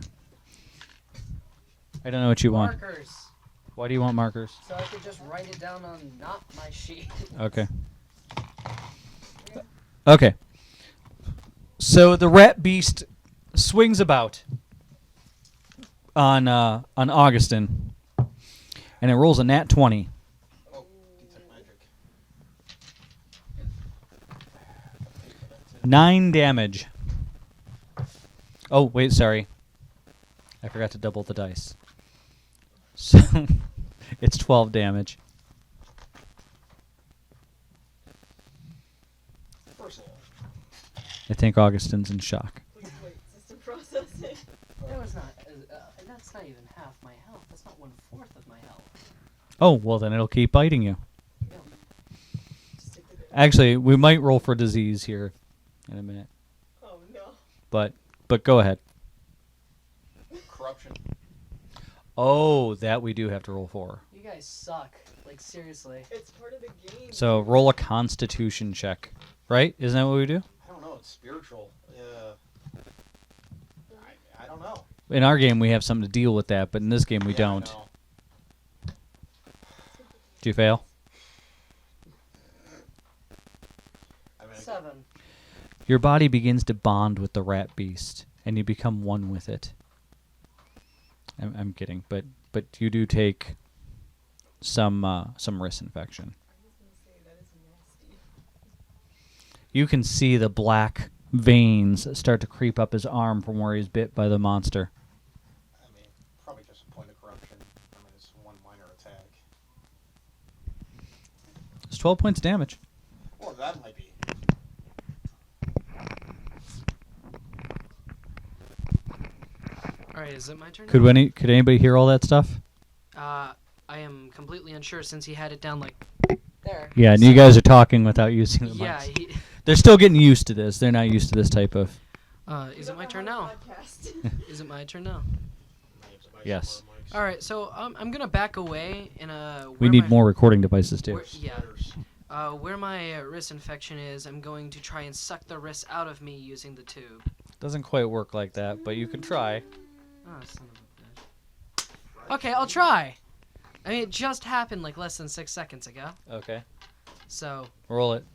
I don't know what you want. Markers. Why do you want markers? So I could just write it down on not my sheet. Okay. Okay. So the rat beast swings about on Augustin, and it rolls a nat 20. Oh, detect magic. 9 damage. Oh, wait, sorry. I forgot to double the dice. So it's 12 damage. First of all, I think Augustin's in shock. Wait, system processing. That was not. That's not even half my health. That's not 1/4 of my health. Oh, well then it'll keep biting you. Yeah. Actually, we might roll for disease here in a minute. Oh no. But go ahead. Corruption. Oh, that we do have to roll for. You guys suck. Like seriously. It's part of the game. So roll a Constitution check, right? Isn't that what we do? I don't know. It's spiritual. I don't know. In our game, we have something to deal with that, but in this game, we Yeah, I don't. know. Do you fail? I mean, 7. Your body begins to bond with the rat beast, and you become one with it. I'm kidding, but you do take some wrist infection. You can see the black veins start to creep up his arm from where he's bit by the monster. I mean, probably just a point of corruption. I mean, it's one minor attack. It's 12 points of damage. Well, that might be. All right, is it my turn? Could anybody hear all that stuff? I am completely unsure since he had it down like there. Yeah, and you guys are talking without using the Yeah. mics. They're still getting used to this. They're not used to this type of. Is it my turn now? Is it my turn now? Yes. All right, so I'm gonna back away in a. We need more recording devices too. Where my wrist infection is, I'm going to try and suck the wrist out of me using the tube. Doesn't quite work like that, but you can try. Oh, son of a bitch. Okay, I'll try. I mean, it just happened like less than 6 seconds ago. Okay. So, Roll it.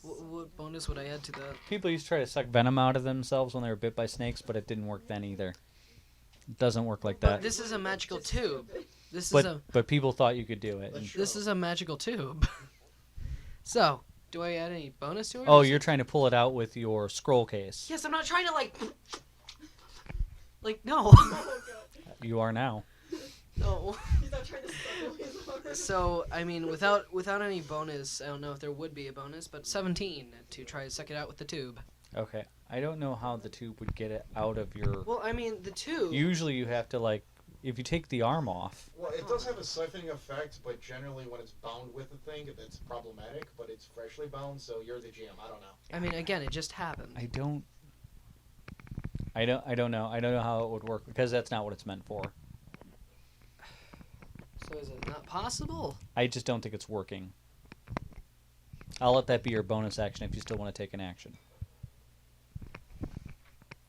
what bonus would I add to that? People used to try to suck venom out of themselves when they were bit by snakes, but it didn't work then either. It doesn't work like But that. this is a magical tube. But people thought you could do it. and- This is a magical tube. So, do I add any bonus to it? Oh, or is you're it- trying to pull it out with your scroll case. Yes, I'm not trying to like no. You are now. No. He's not trying to settle his own. So, I mean, without any bonus, I don't know if there would be a bonus, but 17 to try to suck it out with the tube. Okay. I don't know how the tube would get it out of your. Well, I mean, the tube. Usually you have to if you take the arm off. Well, it does have a siphoning effect, but generally when it's bound with the thing, it's problematic. But it's freshly bound, so you're the GM. I don't know. I mean, again, it just happened. I don't know. I don't know how it would work because that's not what it's meant for. So is it not possible? I just don't think it's working. I'll let that be your bonus action if you still want to take an action.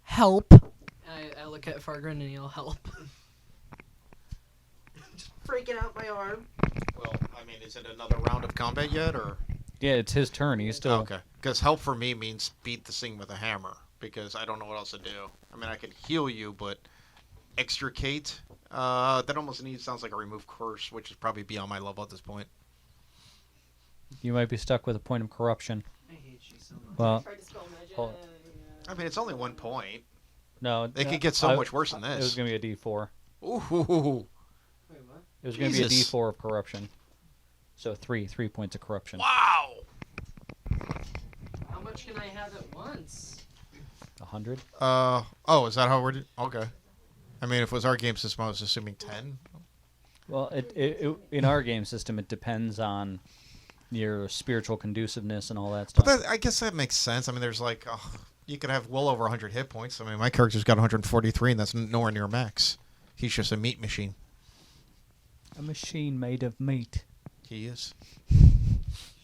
Help. I look at Fargren and he'll help. Just freaking out my arm. Well, I mean, is it another round of combat yet, or? Yeah, it's his turn. He's still. Okay. Because help for me means beat the thing with a hammer, because I don't know what else to do. I mean, I could heal you, but extricate, that almost sounds like a remove curse, which is probably beyond my level at this point. You might be stuck with a point of corruption. I hate you so much. Well, Tried to spell magic. hold- I mean, it's only 1 point. no. It could get so much worse than It was this. going to be a D4. Ooh. Wait, what? It was going to be a Jesus. D4 of corruption. So 3 points of corruption. Wow. How much can I have at once? 100. Oh, is that how we're doing? Okay. I mean, if it was our game system, I was assuming 10. Well, it in our game system, it depends on your spiritual conduciveness and all that stuff. But I guess that makes sense. I mean, there's you could have well over 100 hit points. I mean, my character's got 143, and that's nowhere near max. He's just a meat machine. A machine made of meat. He is.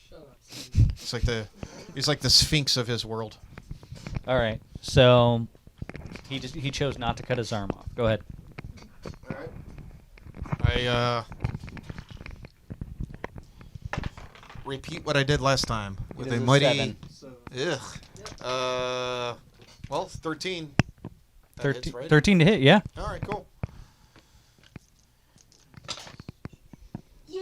Shut up. Sam. He's like the Sphinx of his world. All right. So he chose not to cut his arm off. Go ahead. All right. I repeat what I did last time with It a is a mighty. 7. Ugh. Well, 13. That 13, hits, right? 13 to hit. Yeah. All right, cool. Yeah.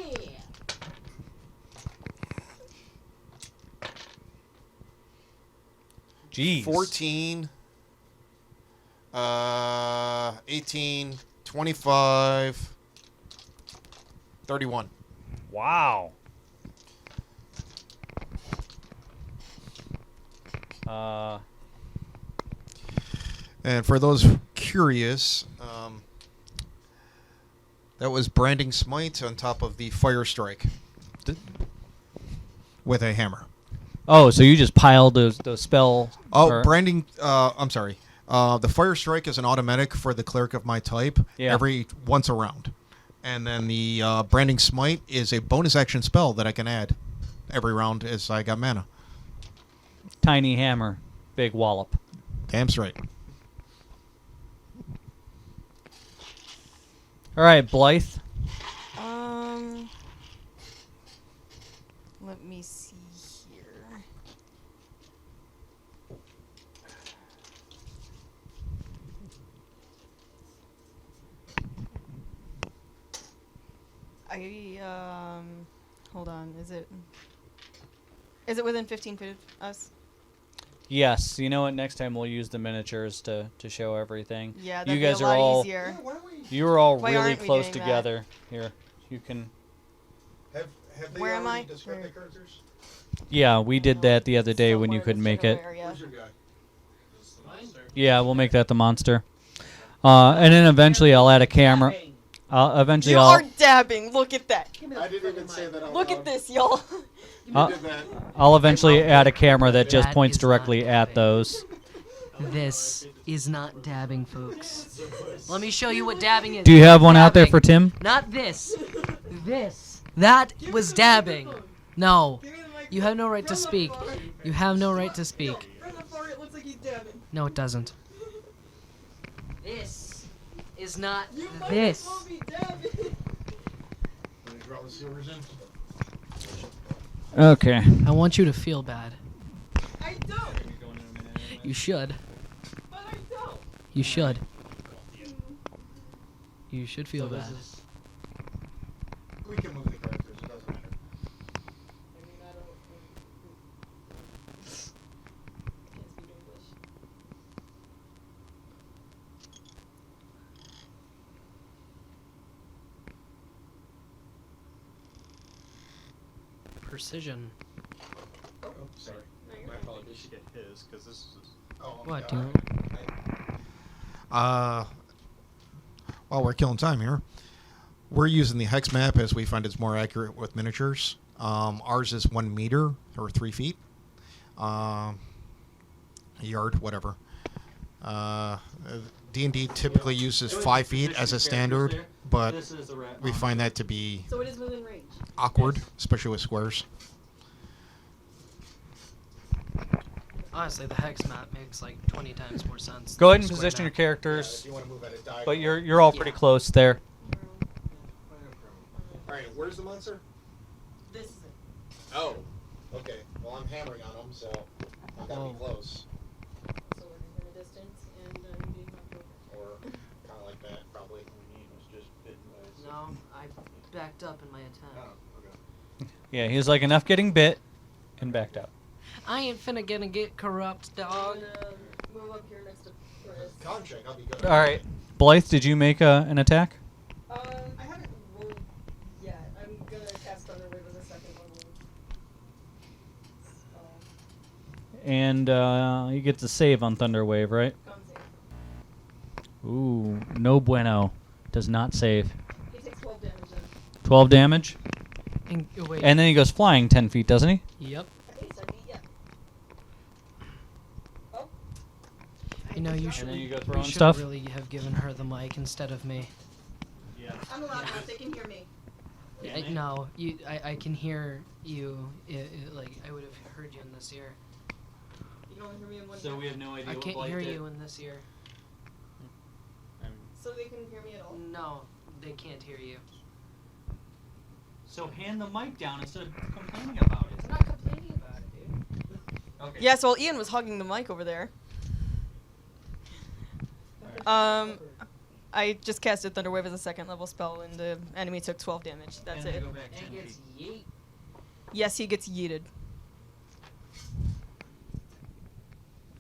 Jeez. 14. 18. 25. 31. Wow. And for those curious, that was Branding Smite on top of the Fire Strike with a hammer. Oh, so you just piled those spell. Oh, or- Branding. I'm sorry. The Fire Strike is an automatic for the cleric of my type every once a round. And then the Branding Smite is a bonus action spell that I can add every round as I got mana. Tiny hammer, big wallop. Damn straight. All right, Blythe. Let me see here. Hold on. Is it within 15 feet of us? Yes. You know what? Next time we'll use the miniatures to show everything. Yeah, you that'd guys be a are lot all easier. you were all Why really aren't we close doing that? together. Here, you can. Have they Where am already I? described Where? the characters? Yeah, we did that the other day when you Somewhere in couldn't this make it. general area. Where's your guy? Yeah, we'll make that the monster. And then eventually I'll add a camera. Eventually You I'll are dabbing. Look at that. I didn't even say that out Look loud. at this, y'all. I'll eventually add a camera that just That points is not directly at dabbing. those. This is not dabbing, folks. Let me show you what dabbing is. Do you have one out there Dabbing. for Tim? Not this. This. That was dabbing. No. You have no right to speak. You have no right to speak. It looks like he's dabbing. No, it doesn't. This is not this. Okay. I want you to feel bad. I don't. You should. But I don't. You should. You should feel bad. We can move the characters. It doesn't matter. Precision. Oh, sorry. My apologies. You should get his, because this is... Oh, What, okay. do you While we're killing time here, we're using the hex map as we find it's more accurate with miniatures. Ours is 1 meter or 3 feet, a yard, whatever. D&D typically uses 5 feet as a standard, but we find that to be So it is within range. awkward, especially with squares. Honestly, the hex map makes like 20 times more sense. Go than ahead and the square position your map. characters, you want to move at a diagonal. but you're all pretty Yeah. close there. All right, where's the monster? This is it. Oh, okay. Well, I'm hammering on him, so I gotta be Whoa. close. So we're in a distance and being knocked over. Or kind of like that, probably. No, I backed up in my attack. Yeah, he was like, enough getting bit, and backed out. I ain't finna get corrupt, dog. Move up here next to Chris. Con check, I'll be good. All right, Blythe, did you make an attack? I haven't rolled yet. I'm gonna cast Thunder Wave as a second level. And you get to save on Thunder Wave, right? Con save. Ooh, no bueno. Does not save. He takes 12 damage then. 12 damage. And, wait. And then he goes flying 10 feet, doesn't he? Yep. I think so, yeah. Oh. You know, you And should. then you go We throwing should stuff. really have given her the mic instead of me. I'm allowed now. They can hear me. No, I can hear you. Like I would have heard you in this ear. You can only hear me in one So ear. we have no idea I what can't Blythe hear did. you in this ear. So they couldn't hear me at all. No, they can't hear you. So hand the mic down instead of complaining about it. I'm not complaining about it, dude. Okay. Yes, well, Ian was hugging the mic over there. I just casted Thunder Wave as a second level spell, and the enemy took 12 damage. That's And it. then go back 10 And gets feet. yeet. Yes, he gets yeeted.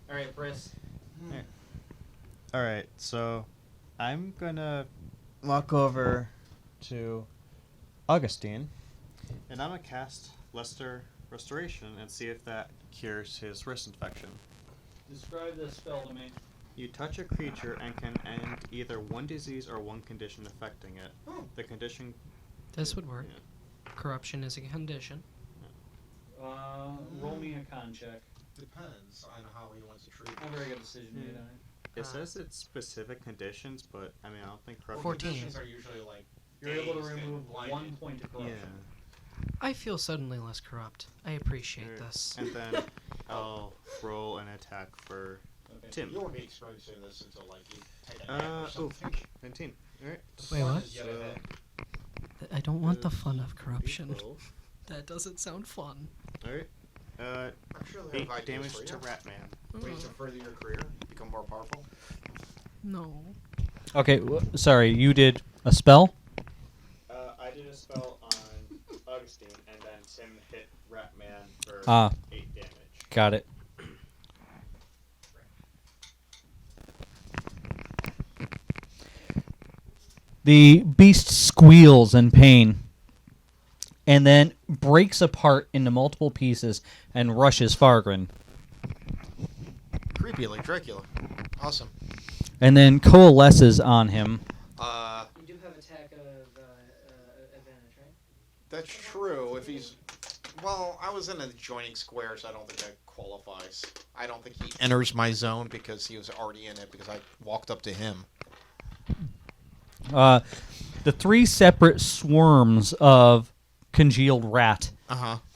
All right, Briss. Alright, so I'm gonna walk over to Augustine, and I'm gonna cast Lester Restoration and see if that cures his wrist infection. Describe this spell to me. You touch a creature and can end either one disease or one condition affecting it. The condition. This would work. Yeah. Corruption is a condition. Roll me a con check. Depends on how he wants to treat Not very good decision made on it. It says it's specific conditions, but I mean I don't think corruption. 14. Conditions are usually like You're able to dazed and remove blinded. 1 point of Yeah. corruption. I feel suddenly less corrupt. I appreciate Alright. this. And then I'll roll an attack for Okay. Tim. You won't be experiencing this until like you take a nap or Oh, something. 19. Alright. Wait, what? Is yet ahead. I don't want the fun of corruption. Equal. That doesn't sound fun. Alright. I'm sure they 8 have ideas damage for to you. Ratman. Ways to further your career, become more powerful. No. Okay, sorry, you did a spell? I did a spell on Augustine, and then Tim hit Ratman for Ah. 8 damage. Got it. The beast squeals in pain and then breaks apart into multiple pieces and rushes Fargren. Creepy like Dracula. Awesome. And then coalesces on him. You do have attack of advantage, right? That's true. If he's, well, I was in a adjoining square, so I don't think that qualifies. I don't think he enters my zone because he was already in it because I walked up to him. The 3 separate swarms of congealed rat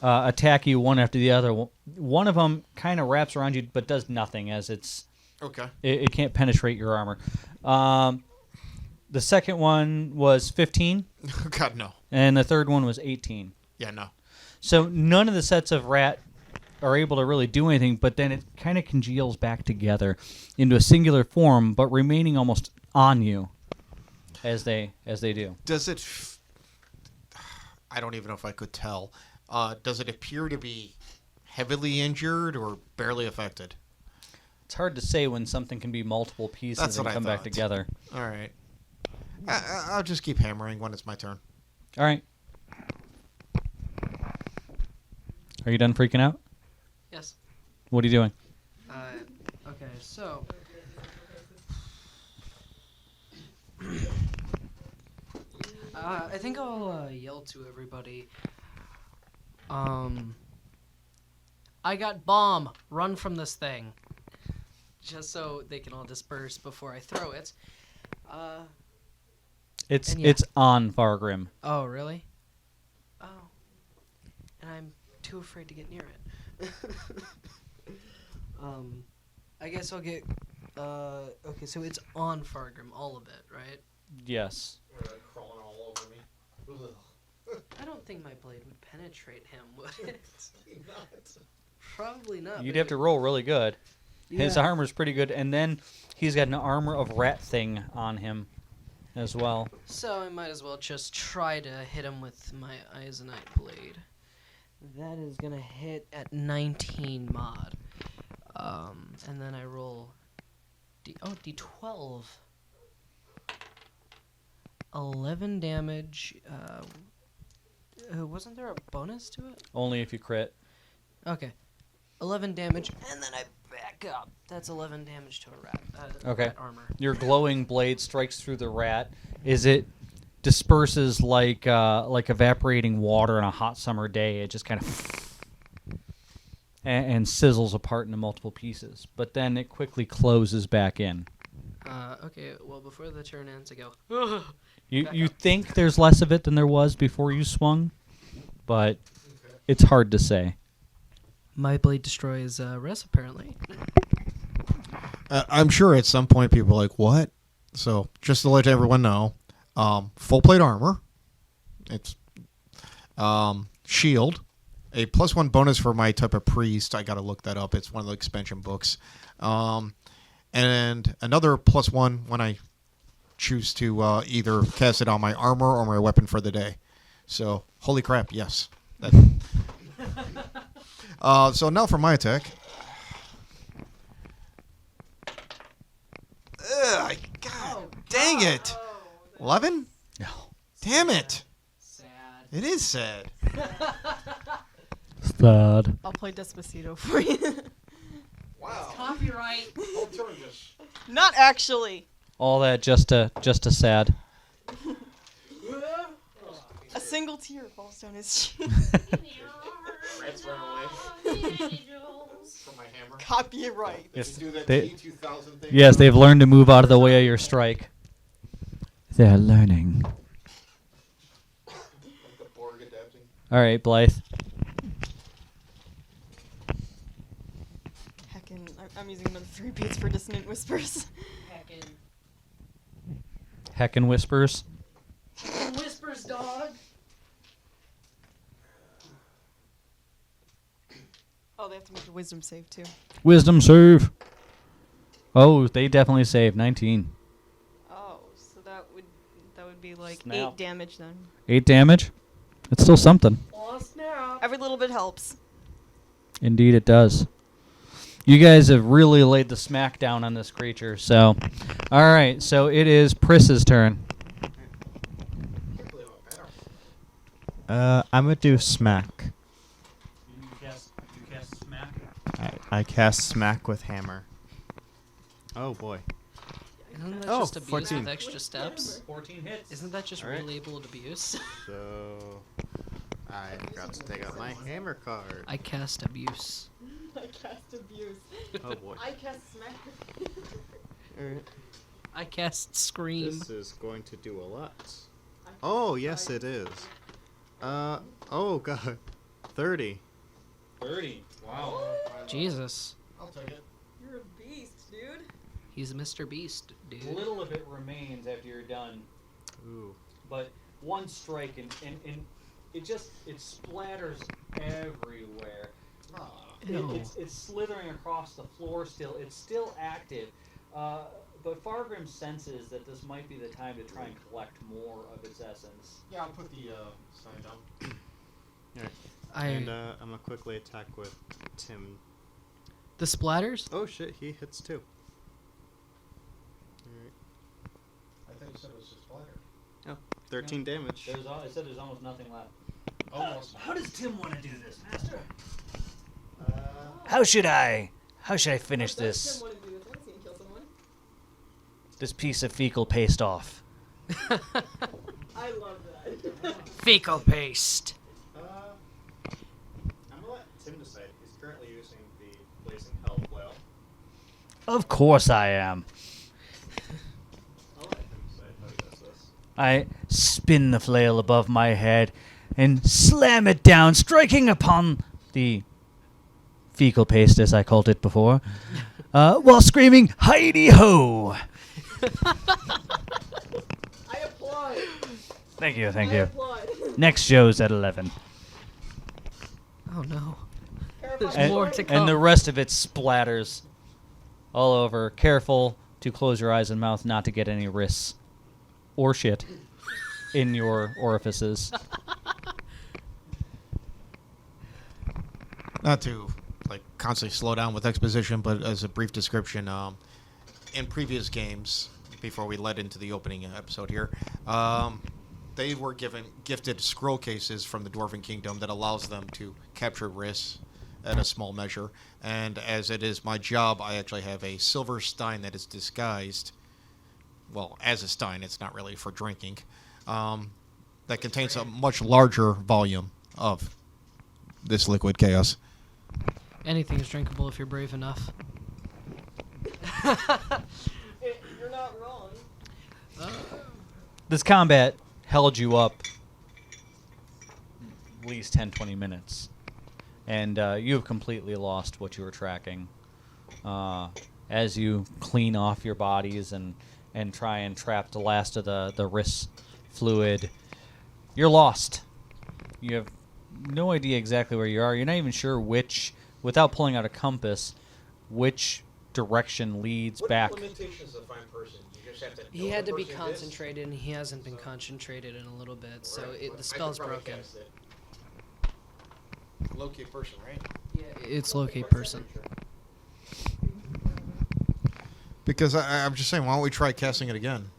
attack you one after the other. One of them kind of wraps around you but does nothing as Okay. it can't penetrate your armor. The second one was 15, God no. and the third one was 18. Yeah, no. So none of the sets of rat are able to really do anything, but then it kind of congeals back together into a singular form, but remaining almost on you as they do. Does it? I don't even know if I could tell. Does it appear to be heavily injured or barely affected? It's hard to say when something can be multiple pieces That's and what I come back thought. together. All right. I'll just keep hammering when it's my turn. All right. Are you done freaking out? Yes. What are you doing? Okay, so. I think I'll yell to everybody. I got bomb. Run from this thing. Just so they can all disperse before I throw it. It's And yeah. it's on Fargrim. Oh, really? Oh. And I'm too afraid to get near it. I guess I'll get. Okay, so it's on Fargrim, all of it, right? Yes. Crawling all over me. I don't think my blade would penetrate him, would it? Probably not. You'd but have to roll really good. His Yeah. armor's pretty good, and then he's got an armor of rat thing on him as well. So I might as well just try to hit him with my Eisenite blade. That is gonna hit at 19 mod. And then I roll D12. 11 damage. Wasn't there a bonus to it? Only if you crit. Okay. 11 damage, and then I back up. That's 11 damage to a rat. Okay. Rat armor. Your glowing blade strikes through the rat. It disperses like evaporating water on a hot summer day. It just kind of and sizzles apart into multiple pieces. But then it quickly closes back in. Okay, well, before the turn ends, I go, "Ugh." You Back you up. think there's less of it than there was before you swung, but it's hard to say. My blade destroys res, apparently. I'm sure at some point people are like, what? So just to let everyone know, full plate armor. It's shield. A +1 bonus for my type of priest. I got to look that up. It's one of the expansion books. And another +1 when I choose to either cast it on my armor or my weapon for the day. So, holy crap, yes. So now for my attack. Ugh, God dang it. 11? No. Damn it. Sad. It is sad. Sad. I'll play Despacito for you. Wow. Copyright. Whole turn just. Not actually. All that just to sad. A single tear falls down his cheek. Rats run away. From my hammer. Copyright. Yes, Do that they- T2000 thing. Yes, they've learned to move out of the way of your strike. They're learning. Like the Borg adapting. All right, Blythe. Heckin', I'm using another 3 beats for dissonant whispers. Heckin' whispers. Whispers, dog. Oh, they have to make a wisdom save too. Wisdom save. Oh, they definitely saved 19. Oh, so that would be like Snap. 8 damage then. 8 damage. It's still something. Oh, snap. Every little bit helps. Indeed, it does. You guys have really laid the smack down on this creature. So, all right. So it is Pris's turn. I'm gonna do smack. You cast smack. I cast smack with hammer. Oh boy. Isn't that Oh, just abuse 14. with extra steps? 14 hits. Isn't that just Alright. relabeled abuse? So I forgot to take out my hammer card. I cast abuse. I cast abuse. Oh boy. I cast smack. Alright. I cast scream. This is going to do a lot. Oh yes, it is. Oh god. 30. 30. Wow. Jesus. I'll take it. You're a beast, dude. He's Mr. Beast, dude. Little of it remains after you're done, Ooh. but one strike and it splatters everywhere. Ew. It's slithering across the floor still. It's still active. But Fargrim senses that this might be the time to try and collect more of its essence. Yeah, I'll put the sign down. And I'm gonna quickly attack with Tim. The splatters? Oh shit, he hits too. I thought you said it was just splatter. Oh, 13 damage. I said there's almost nothing left. Almost. How does Tim want to do this, Master? Uh, How should I finish this Want to do this? I kill someone. this piece of fecal paste off? I love that. Fecal paste. I'm gonna let Tim decide. He's currently using the blazing hell flail. Of course I am. I'll let him decide how he does this. I spin the flail above my head and slam it down, striking upon the fecal paste, as I called it before, while screaming, "Heidi ho!" I applaud. Thank you, thank I you. applaud. Next show's at 11. Oh no. Terrifying There's And, more to come. and the rest of it splatters all over. Careful to close your eyes and mouth not to get any risks or shit in your orifices. Not to like constantly slow down with exposition, but as a brief description, in previous games, before we led into the opening episode here, they were gifted scroll cases from the Dwarven Kingdom that allows them to capture risks at a small measure. And as it is my job, I actually have a silver stein that is disguised, well, as a stein, it's not really for drinking, that contains a much larger volume of this liquid chaos. Anything's drinkable if you're brave enough. You're not wrong. This combat held you up at least 10-20 minutes. And you have completely lost what you were tracking. As you clean off your bodies and try and trap the last of the wrist fluid, you're lost. You have no idea exactly where you are. You're not even sure which, without pulling out a compass, which direction leads back. limitations of find person? You just have to. He had to be concentrated, and he hasn't been concentrated in a little bit, so the spell's broken. Locate person, right? Yeah, it's locate person. Because I'm just saying, why don't we try casting it again?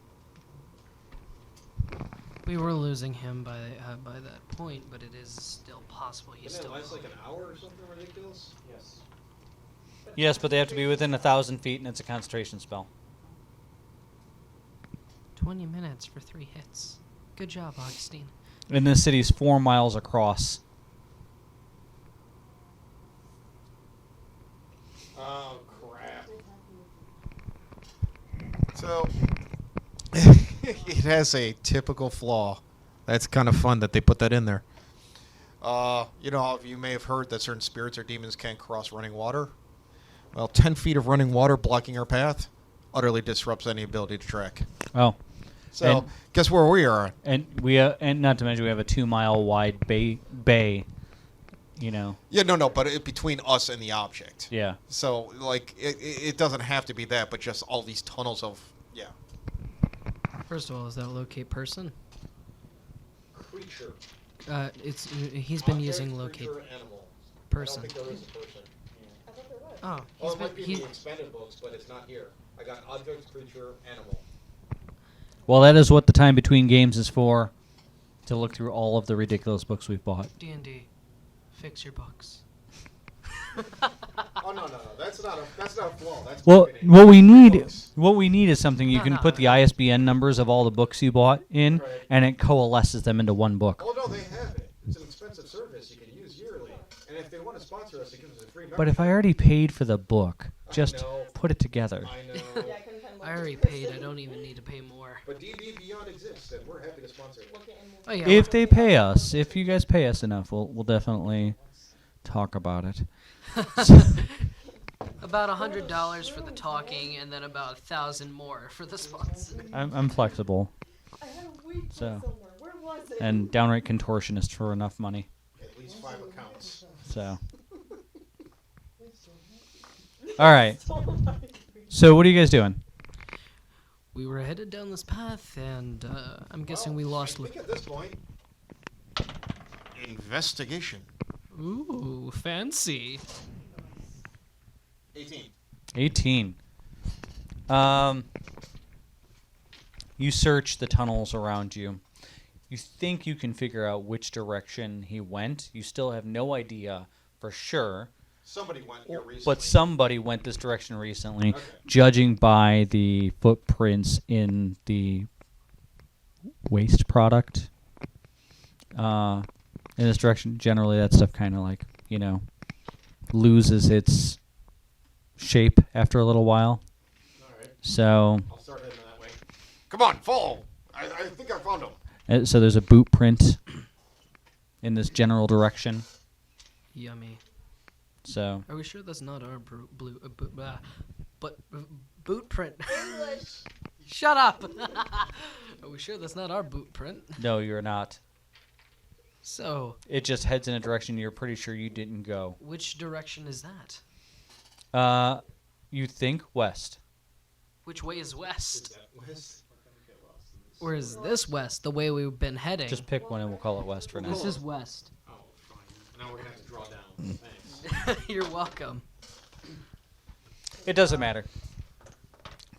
We were losing him by that point, but it is still possible. He's still. an hour or something ridiculous? Yes. Yes, but they have to be within 1,000 feet, and it's a concentration spell. 20 minutes for 3 hits. Good job, Augustine. And this city's 4 miles across. Oh, crap. So, it has a typical flaw. That's kind of fun that they put that in there. You may have heard that certain spirits or demons can't cross running water. Well, 10 feet of running water blocking our path utterly disrupts any ability to track. Oh. So, guess where we are? And and not to mention we have a 2-mile wide bay. Yeah, no, but between us and the object. Yeah. So, it doesn't have to be that, but just all these tunnels of, First of all, is that locate person? Creature. He's been using locate Animal. person. there is a person. Oh, Well, it might be in the expanded books, but it's not here. I got object, creature, animal. Well, that is what the time between games is for, to look through all of the ridiculous books we've bought. D&D, fix your books. Oh no, that's not a flaw. That's Well, marketing. what we need is something you No, can no. put the ISBN numbers of all the books you bought in, Right. and it coalesces them into one book. Oh no, they have it. It's an expensive service you can use yearly, and if they want to sponsor us, it gives us a free membership. But if I already paid for the book, just know. put it together. I know. Yeah, I couldn't find I already multiple paid. I person. don't even need to pay more. But D&D Beyond exists, and we're happy to sponsor it. Look at him. Oh yeah. If they pay us, if you guys pay us enough, we'll definitely talk about it. About $100 for the talking, and then about 1,000 more for the sponsor. I'm flexible I had a weed So. somewhere. Where was it? and downright contortionist for enough money. At least 5 accounts. So. All right. So what are you guys doing? We were headed down this path, and I'm guessing we lost. I think at this point, investigation. Ooh, fancy. 18. 18. You search the tunnels around you. You think you can figure out which direction he went. You still have no idea for sure, Somebody went here recently. but somebody went this direction recently, Okay. judging by the footprints in the waste product. In this direction, generally that stuff kind of loses its shape after a little while. Alright, So, I'll start heading that way. Come on, follow! I think I found him. so there's a boot print in this general direction. Yummy. So, Are we sure that's not our boot print? Shut up! Are we sure that's not our boot print? no, you're not. So, It just heads in a direction you're pretty sure you didn't go. which direction is that? You think west. Which way is west? Or is this west, the way we've been heading? Just pick one and we'll call it west for now. This is west. Oh, fine. Now we're gonna have to draw down. Thanks. You're welcome. It doesn't matter.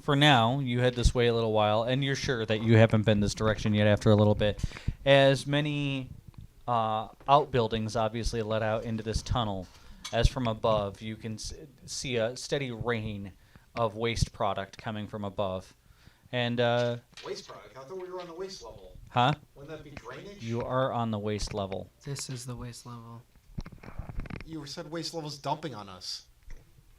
For now, you head this way a little while, and you're sure that you haven't been this direction yet after a little bit. As many outbuildings obviously let out into this tunnel, as from above, you can see a steady rain of waste product coming from above. And, Waste product. I thought we were on the waste level. huh? Wouldn't that be drainage? You are on the waste level. This is the waste level. You said waste level's dumping on us.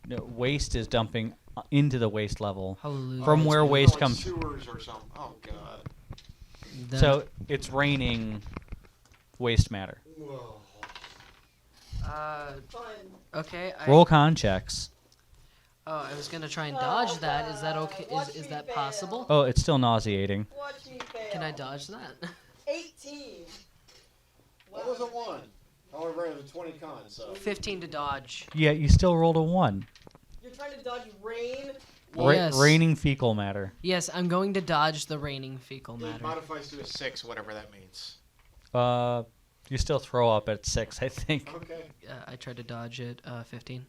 No, waste is dumping into the waste level. Hallelujah. From Oh, where it's waste like comes. Sewers or something. Oh god. Then- So it's raining waste matter. Whoa. Fun. Okay. Roll con checks. Oh, I was gonna try and dodge that. Is that okay? Is that possible? Oh, it's still nauseating. Watch me fail. Can I dodge that? 18. That was a 1. However, I have a 20 con, so. 15 to dodge. Yeah, you still rolled a 1. You're trying to dodge rain. Yes. Raining fecal matter. Yes, I'm going to dodge the raining fecal It matter. modifies to a 6, whatever that means. You still throw up at 6, I think. Okay. I tried to dodge it. 15.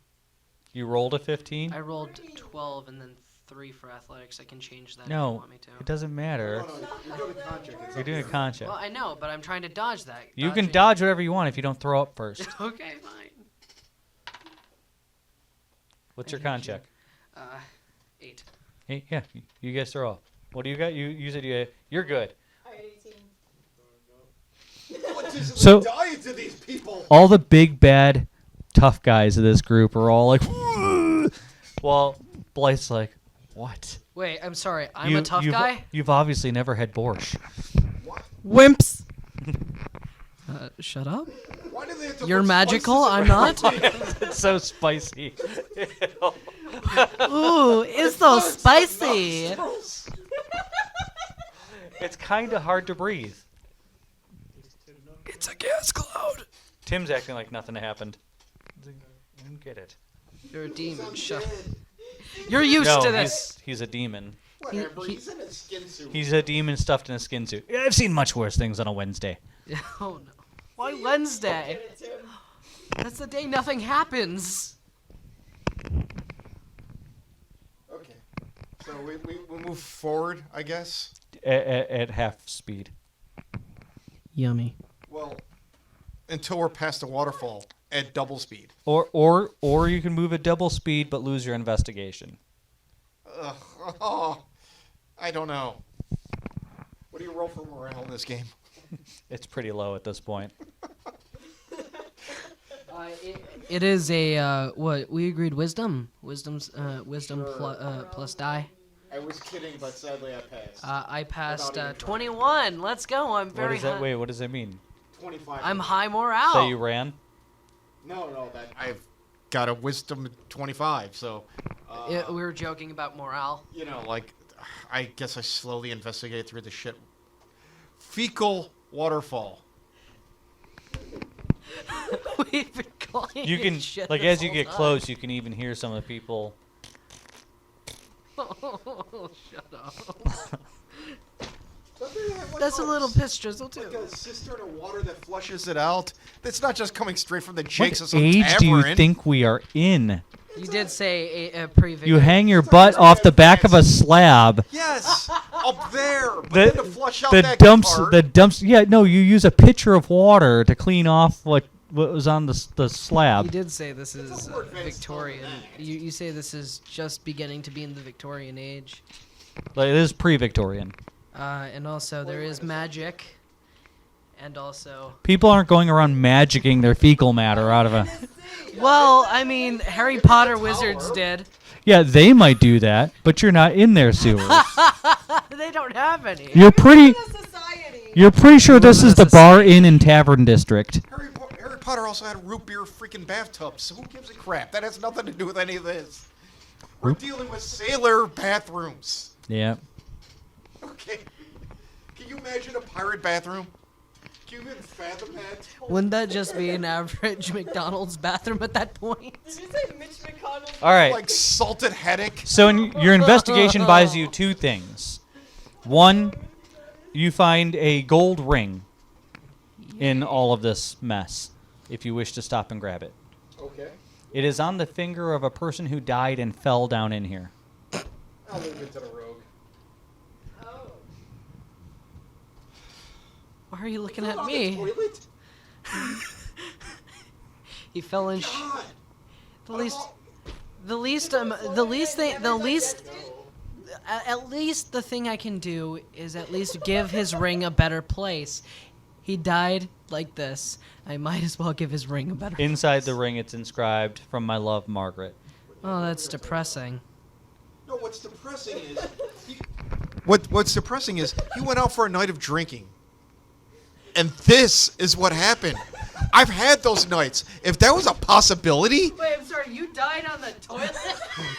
You rolled a 15? I rolled 12 and then 3 for athletics. I can change that if No, you want me to. it doesn't matter. No, you're doing a con check. It's You're up doing a there. con check. Well, I know, but I'm trying to dodge that. You can Dodging- dodge whatever you want if you don't throw up first. Okay, fine. What's your con check? 8. Hey, yeah, you guys throw. What do you got? You said you're good. I had 18. What is So- the diet to these people? All the big bad tough guys of this group are all like, well, Blythe's like, what? Wait, I'm sorry. I'm a tough guy? You've obviously never had borscht. Wimps. Shut up. Why do they have to You're put magical, spices I'm around not? it? It's so spicy. Ooh, it's so spicy. It's kind of hard to breathe. It's a gas cloud. Tim's acting like nothing happened. I don't get it. You're a demon. Shut. You're used No, to this. he's a demon. Whatever, he's in a skin suit. He's a demon stuffed in a skin suit. Yeah, I've seen much worse things on a Wednesday. Oh no. Why Wednesday? That's the day nothing happens. Okay. So we move forward, I guess. At half speed. Yummy. Well, until we're past the waterfall at double speed. Or you can move at double speed but lose your investigation. Ugh. Oh, I don't know. What do you roll for morale in this game? It's pretty low at this point. It is a what we agreed wisdom. Wisdom's wisdom plus die. I was kidding, but sadly I passed. I passed Without even 21. Let's go. I'm very What does that high. wait, what does that mean? 25. I'm high morale. So you ran? No, that I've got a wisdom 25, so We were joking about morale. you know, like I guess I slowly investigated through the shit. Fecal waterfall. We've been calling You it can shit like this as you whole get time. close you can even hear some of the people. Shut up. That's a little piss drizzle too. Like a cistern of water that flushes it out. That's not just coming straight from the What jakes of some age do you tavern. think we are in? You did say a pre-victory. You hang your butt off the back of a slab. Yes, up there. But The- then to flush out The that dumps, part, the dumps. Yeah, no, you use a pitcher of water to clean off what was on the You slab. did say this is more advanced Victorian. than that. You say this is just beginning to be in the Victorian age. Like, it is pre-Victorian. And also there is magic. And also, People aren't going around magicking their fecal matter out of a. well, I mean, Harry Potter wizards did. Yeah, they might do that, but you're not in their sewers. They don't have any. You're pretty. Society. You're pretty sure this is the That's a bar, inn, and tavern district. Harry Potter also had root beer freaking bathtubs, so who gives a crap? That has nothing to do with any of this. We're dealing with sailor bathrooms. Yeah. Okay. Can you imagine a pirate bathroom? Can you even fathom that? Wouldn't that just be an average McDonald's bathroom at that point? Did you say Mitch McConnell? All right. Like salted haddock? So your investigation buys you two things. One, you find a gold ring in all of this mess, if you wish to stop and grab it. Okay. It is on the finger of a person who died and fell down in here. I'll leave it to the rogue. Why are you looking at On the me? toilet? He fell in. God. The least at least the thing I can do is at least give his ring a better place. He died like this. I might as well give his ring a better. Inside the ring, it's inscribed, "From my love, Margaret." Oh, that's depressing. No, what's depressing is what's depressing is he went out for a night of drinking. And this is what happened. I've had those nights. If that was a possibility, Wait, I'm sorry. You died on the toilet.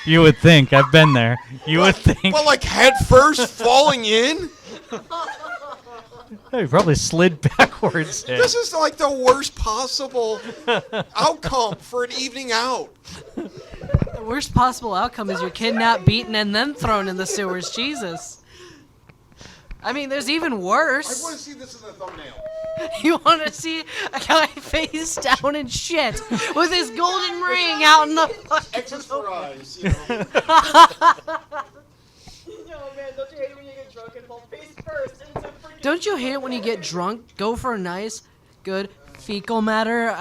You would think. I've been there. You would think. well, like head first falling in. You probably slid backwards. This is like the worst possible outcome for an evening out. The worst possible outcome is you're kidnapped, beaten, and then thrown in the sewers. Jesus. I mean, there's even I want worse. to see this in the thumbnail. You want to see a guy face down in shit with his golden ring out in the fucking X's for eyes, you know. Yo, man, don't you hate it when you get drunk and fall face first into freaking... Don't you hate it when you get drunk, go for a nice, good fecal matter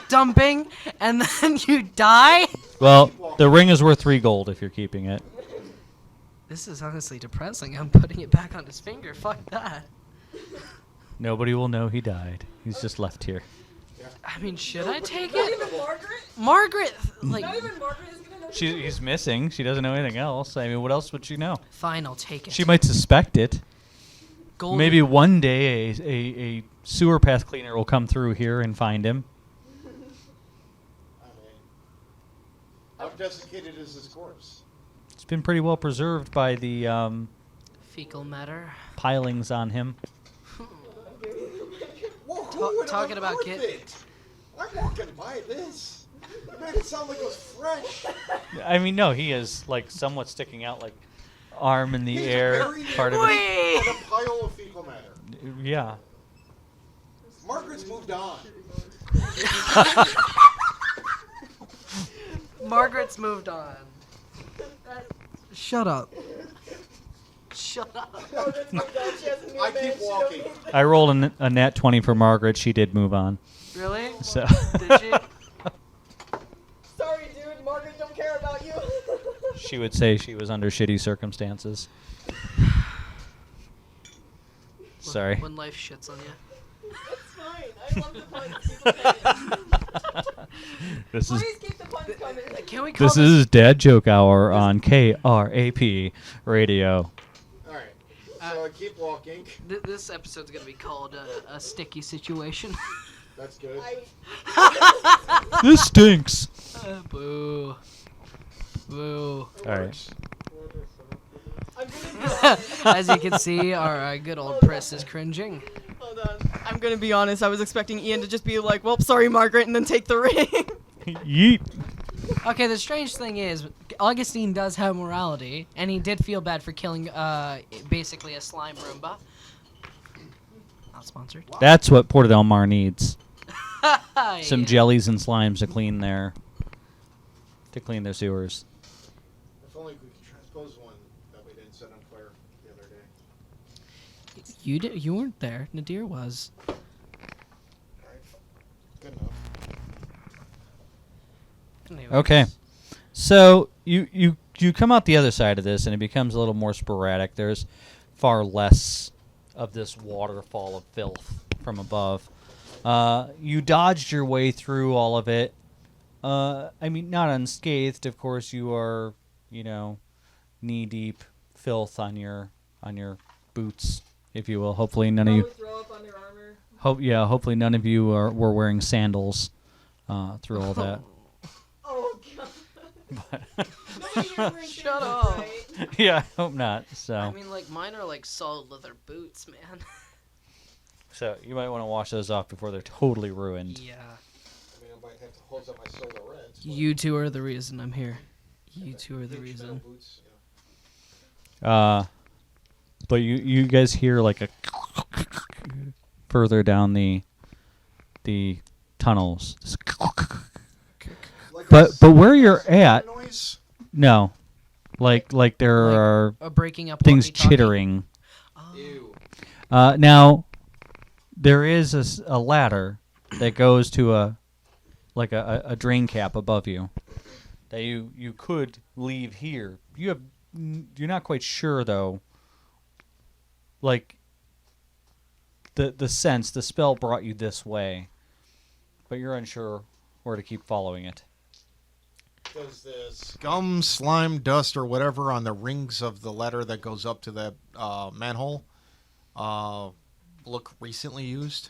dumping, and then you die? Well, the ring is worth 3 gold if you're keeping it. This is honestly depressing. I'm putting it back on his finger. Fuck that. Nobody will know he died. He's just left here. I mean, should I take Not it? even Margaret? Margaret, like, Not even Margaret is gonna know. He's missing. She doesn't know anything else. I mean, what else would she know? fine, I'll take it. She might suspect it. Gold. Maybe one day a sewer path cleaner will come through here and find him. I mean, how desiccated is this corpse? It's been pretty well preserved by the Fecal matter. pilings on him. Whoa, talking about kid- it? I'm walking by this. You made it sound like it was fresh. I mean, no, he is like somewhat sticking out, like arm in the He's air, buried part of it. Wait! in a pile of fecal matter. Yeah. Margaret's moved on. Margaret's moved on. Shut up. Shut up. I keep walking. I rolled a nat 20 for Margaret. She did move on. Really? So. Did you? Sorry, dude. Margaret don't care about you. She would say she was under shitty circumstances. Sorry. When life shits on you. It's fine. I love the puns. This is Please keep the puns coming. Can we call this is Dad Joke Hour on KRAP Radio. All right. So I keep walking. This episode's gonna be called a sticky situation. That's good. This stinks. Boo. Boo. All right. I'm gonna be As you can see, our good old press is cringing. Hold on. I'm gonna be honest. I was expecting Ian to just be like, "Well, sorry, Margaret," and then take the ring. Yeet. Okay, the strange thing is, Augustine does have morality, and he did feel bad for killing basically a slime Roomba. Not sponsored. That's what Porta del Mar needs. Some Yeah. jellies and slimes to clean their sewers. If only we could transpose one that we didn't set on fire the other day. You weren't there. Nadir was. All right. Good enough. Anyways. Okay. So you come out the other side of this, and it becomes a little more sporadic. There's far less of this waterfall of filth from above. You dodged your way through all of it. I mean, not unscathed. Of course, you are, knee deep filth on your boots, if you will. Hopefully, none of you. Throw up on your armor. Hopefully, none of you were wearing sandals through all that. Oh god. But Nobody here wearing Shut sandals, up. right? yeah, I hope not. So. I mean, like, mine are like solid leather boots, man. So you might want to wash those off before they're totally ruined. Yeah. I mean, I might have to hose up my solar reds. but You two are the reason I'm here. You two are the H metal reason. boots, yeah. But you guys hear like a further down the tunnels. Like But a where you're at, noise? no, like there Like are breaking up things walkie-talkie. chittering. Oh. Ew. Now there is a ladder that goes to a drain cap above you that you could leave here. You're not quite sure though. Like the spell brought you this way, but you're unsure where to keep following it. Does the scum, slime, dust, or whatever on the rings of the ladder that goes up to that manhole look recently used?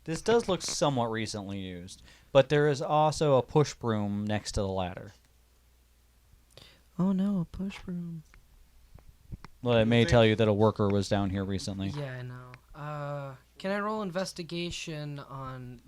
This does look somewhat recently used, but there is also a push broom next to the ladder. Oh no, a push broom. Well, it may tell you that a worker was down here recently. Yeah, I know. Can I roll investigation on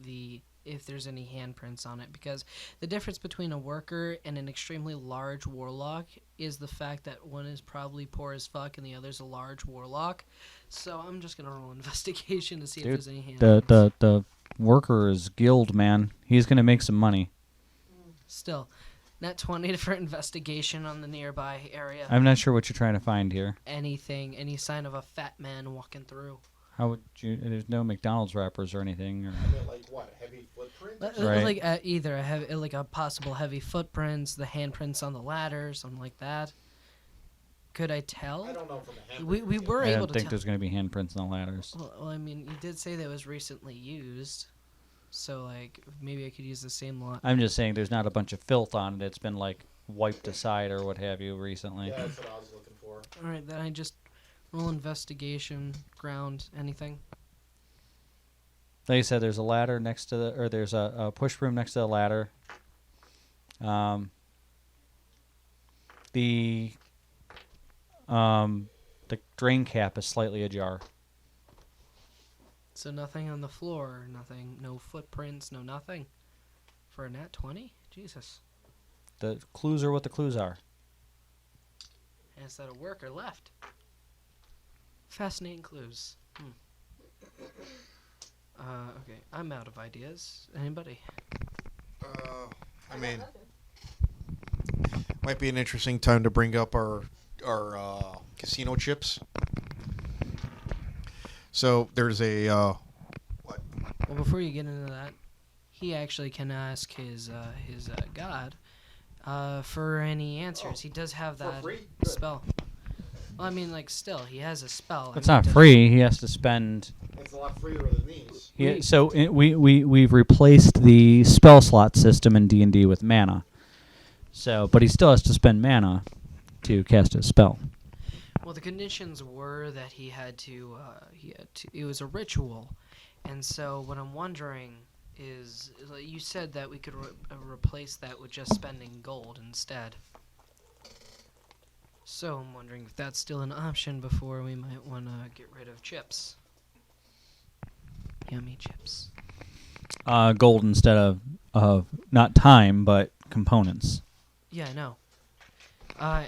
if there's any handprints on it? Because the difference between a worker and an extremely large warlock is the fact that one is probably poor as fuck and the other's a large warlock. So I'm just gonna roll investigation to see if Dude, there's any handprints. the worker is guild, man. He's gonna make some money. Still, net 20 for investigation on the nearby area. I'm not sure what you're trying to find here. Anything, any sign of a fat man walking through. How would you? There's no McDonald's wrappers or anything. Or, Like what? Heavy footprint? Right. Like either a heavy, like a possible heavy footprints, the handprints on the ladder, something like that. Could I tell? I don't know from a hand. We were I able don't to think tell. there's going to be handprints on the ladders. Well, I mean, you did say that it was recently used, so like maybe I could use the same lot. I'm just saying there's not a bunch of filth on it. It's been like wiped aside or what have you recently. Yeah, that's what I was looking for. All right, then I just roll investigation, ground, anything. Like I said, there's a ladder next to the, or there's a push broom next to the ladder. The drain cap is slightly ajar. So nothing on the floor, nothing, no footprints, no nothing. For a nat 20? Jesus. The clues are what the clues are. And is that a worker left? Fascinating clues. Okay, I'm out of ideas. Anybody? I mean, might be an interesting time to bring up our casino chips. So there's a what? Well, before you get into that, he actually can ask his god for any answers. He does have that free? Good. spell. Well, I mean, like, still, he has a spell. It's not free. He has to spend. It's a lot freer than these. Yeah, so we've replaced the spell slot system in D&D with mana. So, but he still has to spend mana to cast a spell. Well, the conditions were that he had to. It was a ritual, and so what I'm wondering is, like, you said that we could replace that with just spending gold instead. So I'm wondering if that's still an option before we might want to get rid of chips. Yummy chips. Gold instead of not time, but components. Yeah, I know.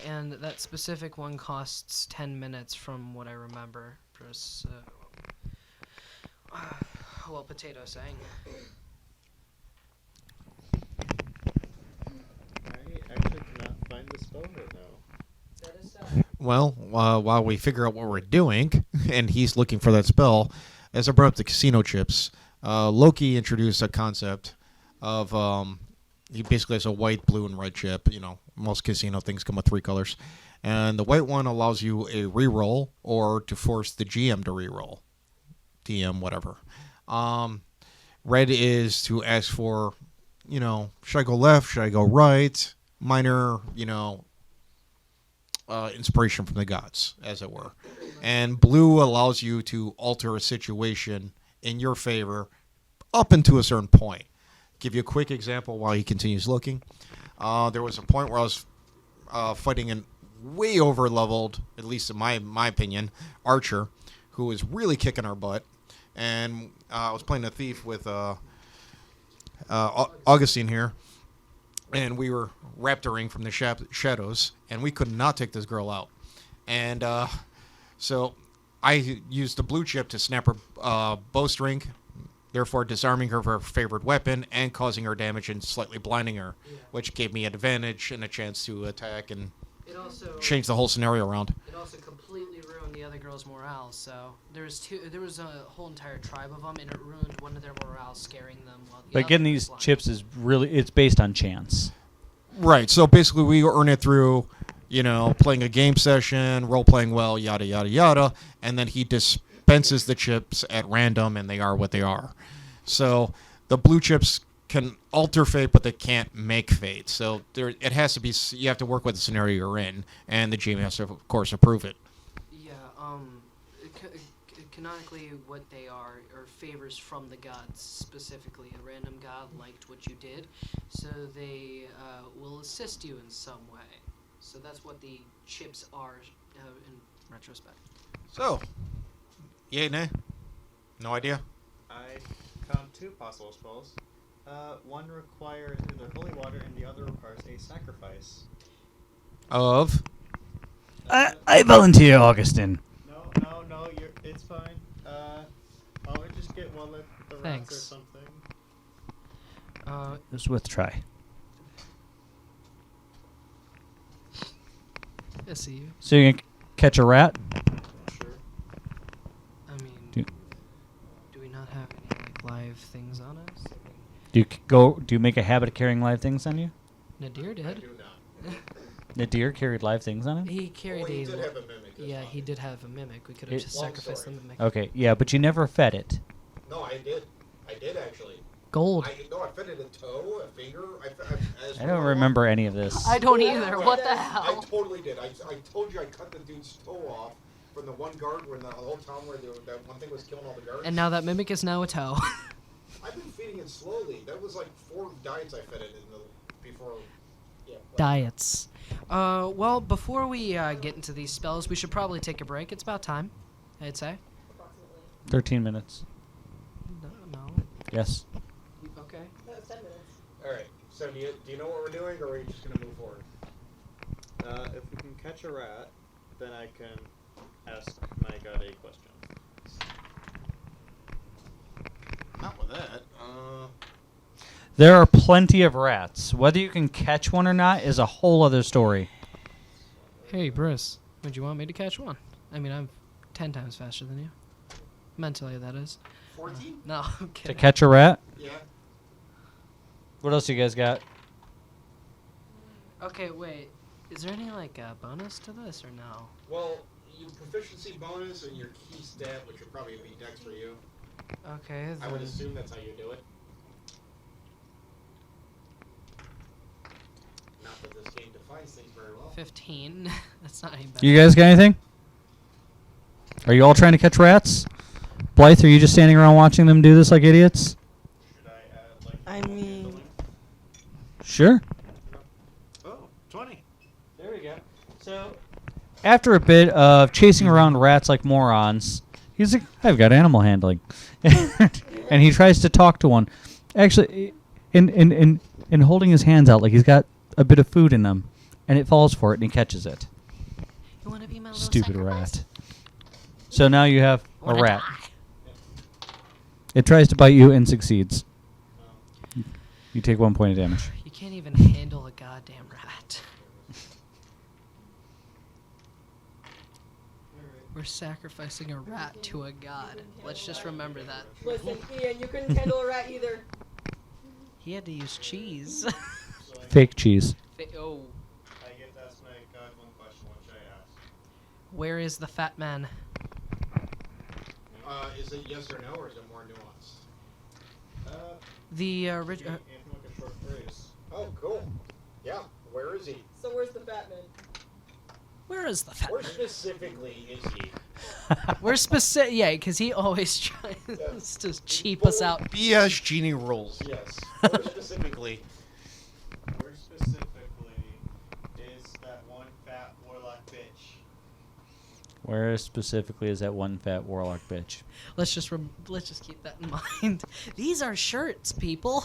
And that specific one costs 10 minutes from what I remember. Just, well, potato saying. I actually cannot find the spell right now. Well, while we figure out what we're doing, and he's looking for that spell, as I brought up the casino chips, Loki introduced a concept of he basically has a white, blue, and red chip. You know, most casino things come with 3 colors, and the white one allows you a reroll or to force the GM to reroll, DM, whatever. Red is to ask for, you know, should I go left? Should I go right? Minor, you know, inspiration from the gods, as it were. And blue allows you to alter a situation in your favor up into a certain point. Give you a quick example while he continues looking. There was a point where I was fighting a way over-leveled, at least in my opinion, archer, who was really kicking our butt. And I was playing a thief with Augustine here. And we were raptoring from the shadows, and we could not take this girl out. And so I used the blue chip to snap her bowstring, therefore disarming her of her favorite weapon and causing her damage and slightly blinding her, which gave me an advantage and a chance to attack and It also change the whole scenario around. It also completely ruined the other girl's morale. So there was a whole entire tribe of them, and it ruined one of their morale, scaring them. While the But other getting was these blind. chips is really, it's based on chance. Right, so basically we earn it through, you know, playing a game session, role-playing well, yada, yada, yada, and then he dispenses the chips at random, and they are what they are. So the blue chips can alter fate, but they can't make fate. So it has to be, you have to work with the scenario you're in, and the GM has to, of course, approve it. Yeah, canonically what they are favors from the gods specifically. A random god liked what you did, so they will assist you in some way. So that's what the chips are in retrospect. So, yay, nay? No idea? I found 2 possible spells. One requires either holy water, and the other requires a sacrifice. Of? I volunteer, Augustine. No, it's fine. I'll just get one at the rats or Thanks. something. It was worth a try. I see you. So you can catch a rat? Sure. I mean, not have any like live things on us? Do you make a habit of carrying live things on you? Nadir did. Nadir carried live things on him? He carried Well, he a. did have a mimic. that's Yeah, fine. he did have a mimic. We could have It- just Long sacrificed the story. mimic. Okay, yeah, but you never fed it. No, I did. I did actually. Gold. I fed it a toe, a finger. I don't remember any of this. I don't either. What the I hell? totally did. I told you I cut the dude's toe off from the one guard where in the whole town where that one thing was killing all the guards. And now that mimic is now a toe. I've been feeding it slowly. That was like 4 diets I fed it before. Yeah. Diets. Well, before we get into these spells, we should probably take a break. It's about time, I'd say. 13 minutes. No. Yes. Okay. All right. So do you know what we're doing, or are we just gonna move forward? If we can catch a rat, then I can ask my god a question. Not with that. There are plenty of rats. Whether you can catch one or not is a whole other story. Hey, Briss, would you want me to catch one? I mean, I'm 10 times faster than you. Mentally, that is. 14? No, I'm To kidding. catch a rat? Yeah. What else you guys got? Okay, wait. Is there any like bonus to this or no? Well, your proficiency bonus and your key stat, which would probably be dex for you. Okay. Then. I would assume that's how you do it. Not that this game defines things very well. 15. That's not any better. You guys got anything? Are you all trying to catch rats? Blythe, are you just standing around watching them do this like idiots? Should I add like? I mean, Sure. Oh, 20. There we go. So, after a bit of chasing around rats like morons, he's like, I've got animal handling. And he tries to talk to one. Actually, in holding his hands out like he's got a bit of food in them. And it falls for it and he catches it. You want to be my little Stupid sacrifice? rat. So now you have a Wanna rat. die? It tries to bite you and succeeds. You take 1 point of damage. You can't even handle a goddamn rat. We're sacrificing a rat to a god. Let's just remember that. listen, Ian, you couldn't handle a rat either. He had to use cheese. Fake cheese. Oh. I get to ask my god one question. What should I ask? Where is the fat man? Is it yes or no, or is it more nuanced? The Anything original. like a short phrase. Oh, cool. Yeah, where is he? So where's the Batman? Where is the fat Where man? specifically is he? We're specific. Yeah, because he always tries to cheap us out. BS Genie rules. Yes. Where specifically? Where specifically is that one fat warlock bitch? Where specifically is that one fat warlock bitch? Let's just keep that in mind. These are shirts, people.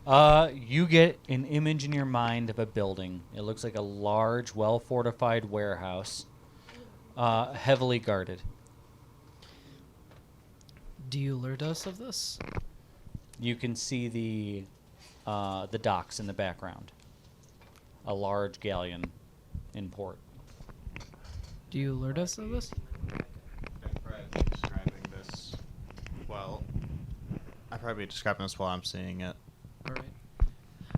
You get an image in your mind of a building. It looks like a large, well-fortified warehouse, heavily guarded. Do you alert us of this? You can see the docks in the background. A large galleon in port. Do you alert us of this? I'd probably be describing this while I'm seeing it. Alright.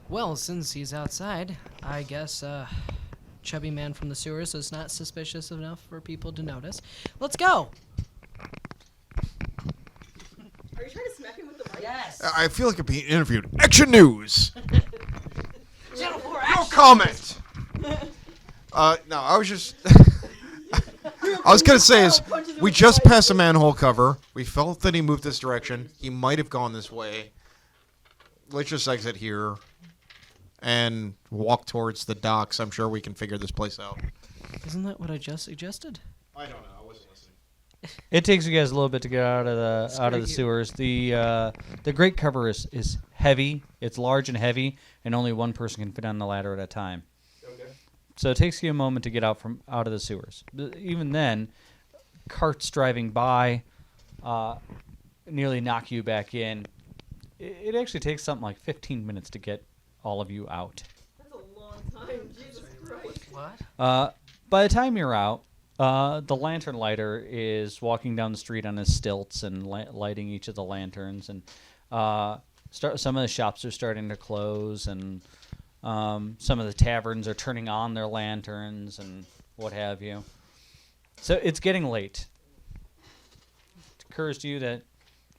Well, since he's outside, I guess, chubby man from the sewers is not suspicious enough for people to notice. Let's go! Are you trying to smack him with the mic? Yes. I feel like I'm being interviewed. Action news! No comment! No, I was just... I was going to say is, we just passed a manhole cover. We felt that he moved this direction. He might have gone this way. Let's just exit here and walk towards the docks. I'm sure we can figure this place out. Isn't that what I just suggested? I don't know. I wasn't listening. It takes you guys a little bit to get out of the you. sewers. The grate cover is heavy. It's large and heavy, and only one person can fit on the ladder at a time. Okay. So it takes you a moment to get out of the sewers. But even then, carts driving by nearly knock you back in. It actually takes something like 15 minutes to get all of you out. That's a long time. Jesus Christ. What? By the time you're out, The lantern lighter is walking down the street on his stilts and lighting each of the lanterns, and some of the shops are starting to close, and some of the taverns are turning on their lanterns and what have you. So it's getting late. It occurs to you that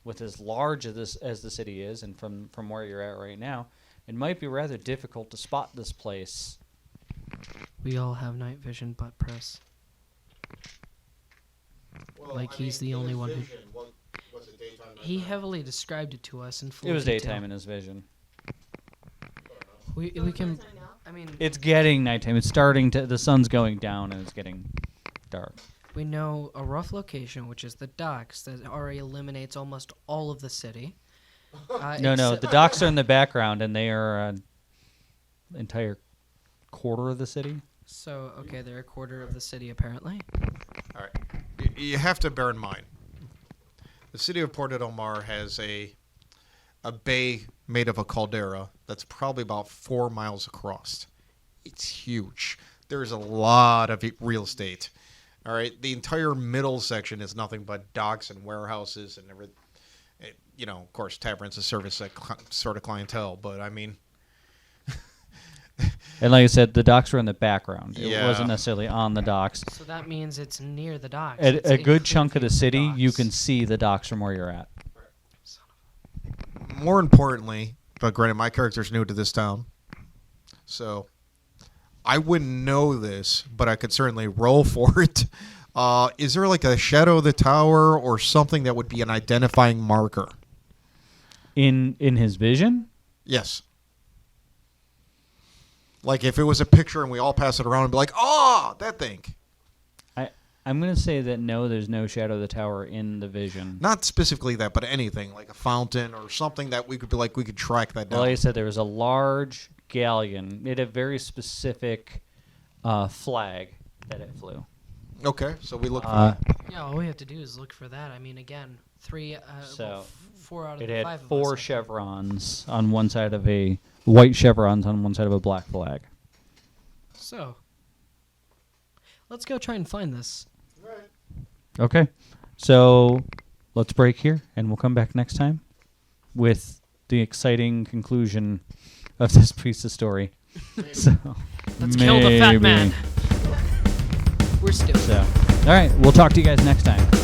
with as large as the city is, and from where you're at right now, it might be rather difficult to spot this place. We all have night vision, but press. Like, he's the only one who... He heavily described it to us in full It was detail. daytime in his vision. We can... I mean, It's getting nighttime. It's starting to... The sun's going down and it's getting dark. we know a rough location, which is the docks, that already eliminates almost all of the city. No, the docks are in the background, and they are an entire quarter of the city. So, okay, they're a quarter of the city, apparently. All right. You have to bear in mind, the city of Porto del Mar has a bay made of a caldera that's probably about 4 miles across. It's huge. There's a lot of real estate. All right. The entire middle section is nothing but docks and warehouses and everything. You know, of course, taverns to service that sort of clientele, but I mean... And like I said, the docks were in the background. It Yeah. wasn't necessarily on the docks. So that means it's near the docks. At It's a good chunk of the including city, you docks. can see the docks from where you're at. More importantly, but granted, my character's new to this town, so I wouldn't know this, but I could certainly roll for it. Is there like a shadow of the tower or something that would be an identifying marker? In his vision? Yes. Like if it was a picture and we all pass it around and be like, oh, that thing. I'm going to say that no, there's no shadow of the tower in the vision. Not specifically that, but anything like a fountain or something that we could be like, we could track that down. Well, like I said, there was a large galleon. It had a very specific flag that it flew. Okay, so we look for that. Yeah, all we have to do is look for that. I mean, again, So, 4 out of It the 5 had of 4 us. chevrons on one side of a white chevrons on one side of a black flag. So, let's go try and find this. Okay, so let's break here, and we'll come back next time with the exciting conclusion of this piece of story. So, Let's kill the fat maybe. man. We're still. So, all right, we'll talk to you guys next time.